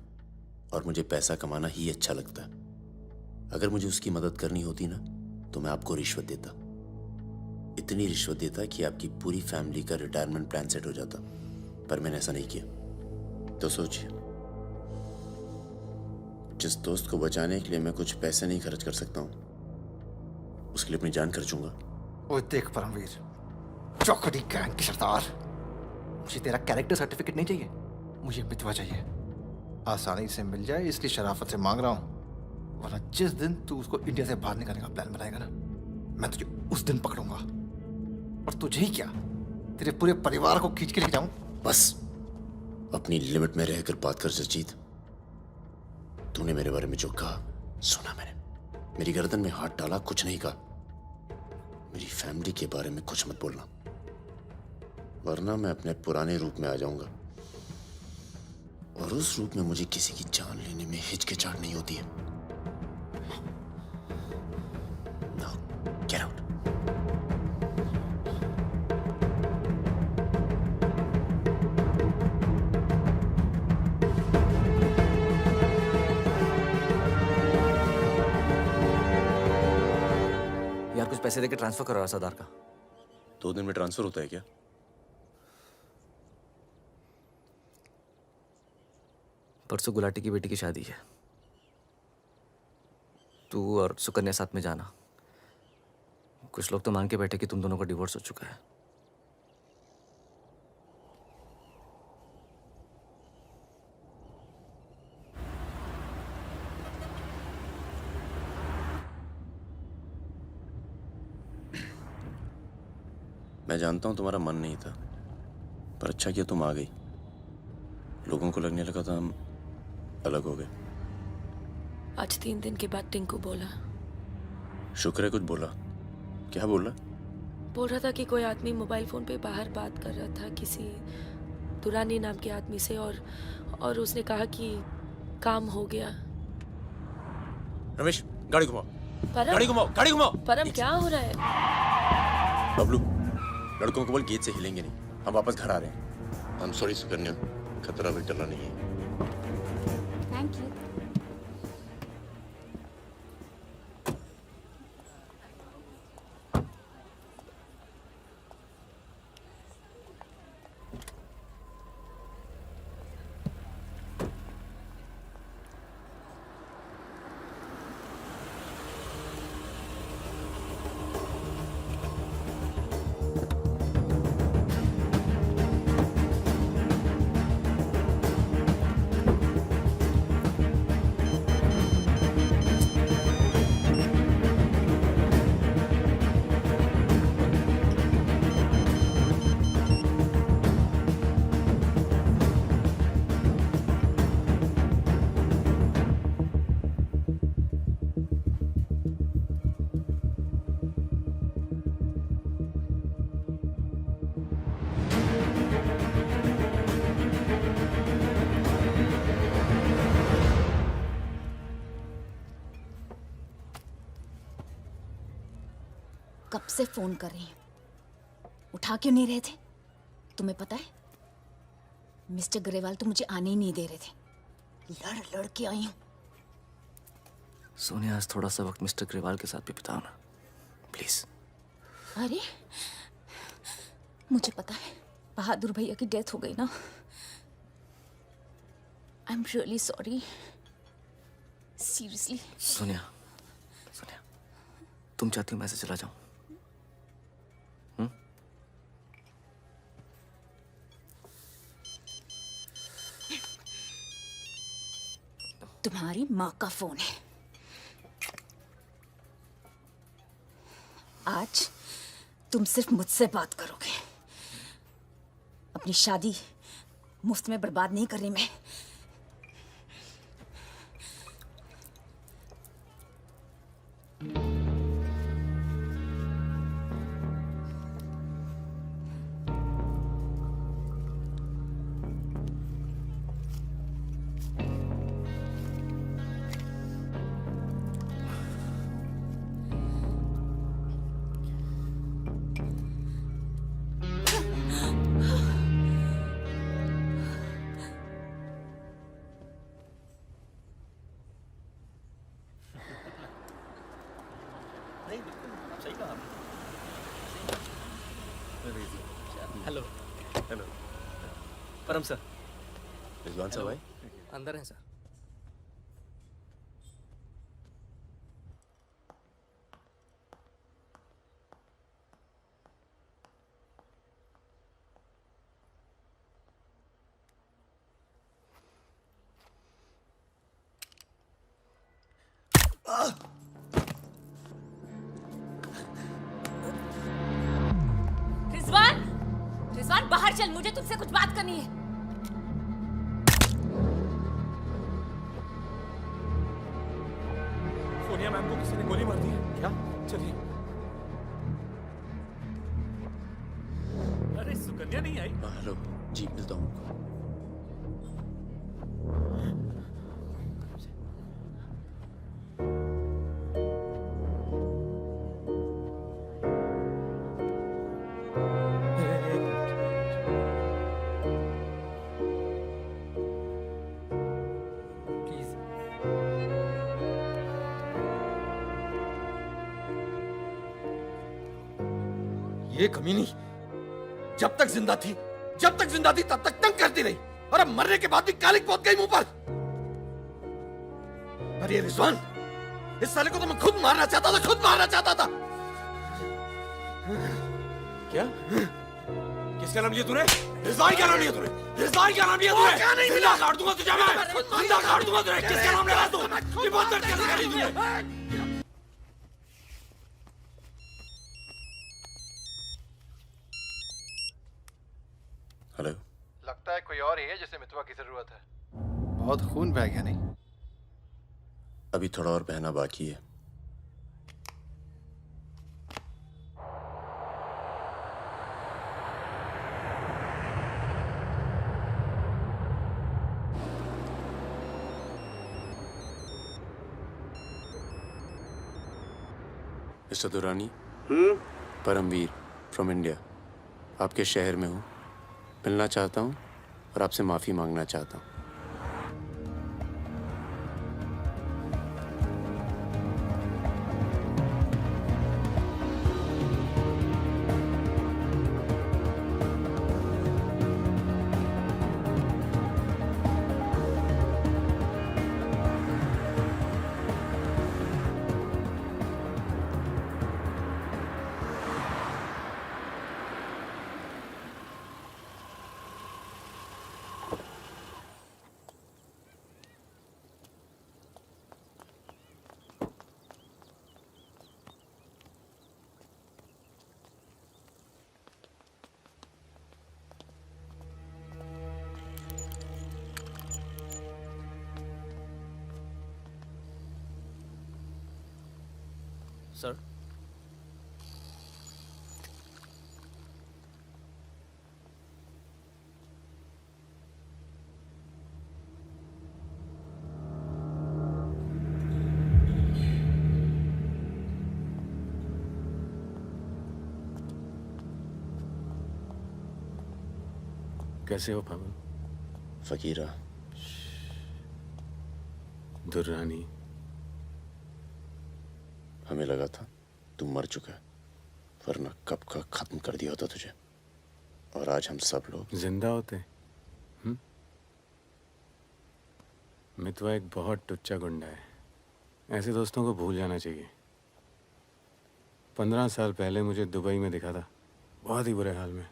और मुझे पैसा कमाना ही अच्छा लगता है। अगर मुझे उसकी मदद करनी होती ना तो मैं आपको रिश्वत देता, इतनी रिश्वत देता कि आपकी पूरी फैमिली का रिटायरमेंट प्लान सेट हो जाता। पर मैंने ऐसा नहीं किया। तो सोचिए, जिस दोस्त को बचाने के लिए मैं कुछ पैसे नहीं खर्च कर सकता हूं, उसके लिए अपनी जान खर्चूंगा। ओए देख परमवीर, चौकड़ी गैंग की सरदार, मुझे तेरा कैरेक्टर सर्टिफिकेट नहीं चाहिए, मुझे मितवा चाहिए। आसानी से मिल जाए इसलिए शराफत से मांग रहा हूं, वरना जिस दिन तू उसको इंडिया से बाहर निकालने का प्लान बनाएगा ना, मैं तुझे उस दिन पकड़ूंगा। और तुझे ही क्या, तेरे पूरे परिवार को खींच के लेके जाऊं। बस अपनी लिमिट में रहकर बात कर जसजीत। तूने मेरे बारे में जो कहा सुना मैंने, मेरी गर्दन में हाथ डाला, कुछ नहीं कहा। मेरी फैमिली के बारे में कुछ मत बोलना, वरना मैं अपने पुराने रूप में आ जाऊंगा। और उस रूप में मुझे किसी की जान लेने में हिचकिचाहट नहीं होती है। Now, get out. यार कुछ पैसे देके ट्रांसफर करो सरदार का। 2 दिन में ट्रांसफर होता है क्या? परसों गुलाटी की बेटी की शादी है। तू और सुकन्या साथ में जाना। कुछ लोग तो मान के बैठे कि तुम दोनों का डिवोर्स हो चुका है। मैं जानता हूं तुम्हारा मन नहीं था, पर अच्छा किया तुम आ गई। लोगों को लगने लगा था हम अलग हो गए। आज 3 दिन के बाद टिंकू बोला। शुक्र है कुछ बोला। क्या बोला? बोल रहा था कि कोई आदमी मोबाइल फोन पे बाहर बात कर रहा था किसी दुरानी नाम के आदमी से, और उसने कहा कि काम हो गया। रमेश गाड़ी घुमाओ। परम, गाड़ी घुमाओ, गाड़ी घुमाओ। परम क्या हो रहा है? बबलू, लड़कों को बोल गेट से हिलेंगे नहीं, हम वापस घर आ रहे हैं। I'm sorry सुकन्या, खतरा भी टला नहीं है। Thank you. कब से फोन कर रही हूं, उठा क्यों नहीं रहे थे? तुम्हें पता है मिस्टर ग्रेवाल तो मुझे आने ही नहीं दे रहे थे। लड़ लड़ के आई हूं। सोनिया, आज थोड़ा सा वक्त मिस्टर ग्रेवाल के साथ भी बिताओ ना, प्लीज। अरे मुझे पता है बहादुर भैया की डेथ हो गई ना। I am really sorry, seriously. Sonia, Sonia, तुम चाहती हो मैं ऐसे चला जाऊं? तुम्हारी माँ का फोन है। आज तुम सिर्फ मुझसे बात करोगे। अपनी शादी मुफ्त में बर्बाद नहीं कर रही मैं। हेलो। हेलो परम सर। रिजवान साहब आए? अंदर है सर। रिजवान, रिजवान बाहर चल, मुझे तुझसे कुछ बात करनी है। सोनिया मैम को किसी ने गोली मार दी है। क्या? चलिए। अरे सुकन्या नहीं आई? हेलो जी, मिलता हूँ। ये कमीनी जब तक जिंदा थी तब तक तंग करती रही, और अब मरने के बाद भी कालिक पहुंच गई मुंह पर। और ये रिजवान, इस साले को तो मैं खुद मारना चाहता था, खुद मारना चाहता था। क्या? किसका नाम लिया तूने? रिजवान क्या नाम लिया तूने? रिजवान क्या नाम लिया तूने? क्या नहीं जिंदा काट दूंगा तुझे मैं, जिंदा काट दूंगा तुझे। किसका नाम लगा तू? ये बात दर्द कैसे करी तूने? हेलो। लगता है कोई और ही है जिसे मितवा की जरूरत है। बहुत खून बह गया नहीं? अभी थोड़ा और बहना बाकी है। Mister Durrani. Paramvir from India. आपके शहर में हूँ, मिलना चाहता हूँ और आपसे माफ़ी मांगना चाहता हूँ। सर, कैसे हो फागुन? फकीरा। दुर्रानी। हमें लगा था तू मर चुका है, वरना कब का खत्म कर दिया होता तुझे। और आज हम सब लोग जिंदा होते। मितवा एक बहुत टुच्चा गुंडा है, ऐसे दोस्तों को भूल जाना चाहिए। 15 साल पहले मुझे दुबई में दिखा था, बहुत ही बुरे हाल में।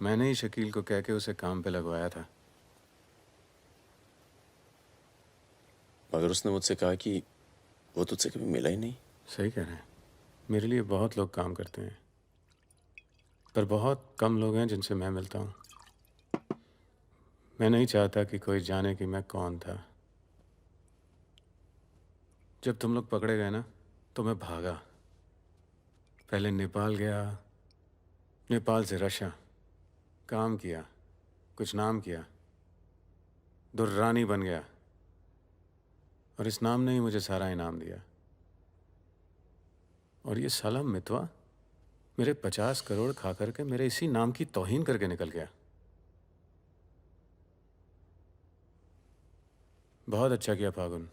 मैंने ही शकील को कह के उसे काम पे लगवाया था। मगर उसने मुझसे कहा कि वो तुझसे कभी मिला ही नहीं। सही कह रहे हैं। मेरे लिए बहुत लोग काम करते हैं, पर बहुत कम लोग हैं जिनसे मैं मिलता हूँ। मैं नहीं चाहता कि कोई जाने कि मैं कौन था। जब तुम लोग पकड़े गए ना, तो मैं भागा। पहले नेपाल गया, नेपाल से रशिया, काम किया, कुछ नाम किया, दुर्रानी बन गया, और इस नाम ने ही मुझे सारा इनाम दिया। और ये साला मितवा मेरे 50 करोड़ खा करके मेरे इसी नाम की तौहीन करके निकल गया। बहुत अच्छा किया फागुन,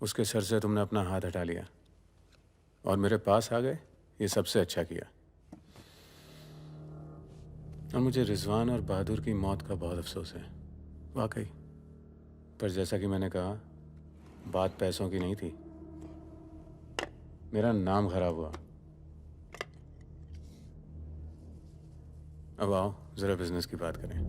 उसके सर से तुमने अपना हाथ हटा लिया और मेरे पास आ गए, ये सबसे अच्छा किया। और मुझे रिजवान और बहादुर की मौत का बहुत अफसोस है, वाकई। पर जैसा कि मैंने कहा, बात पैसों की नहीं थी, मेरा नाम खराब हुआ। अब आओ जरा बिजनेस की बात करें।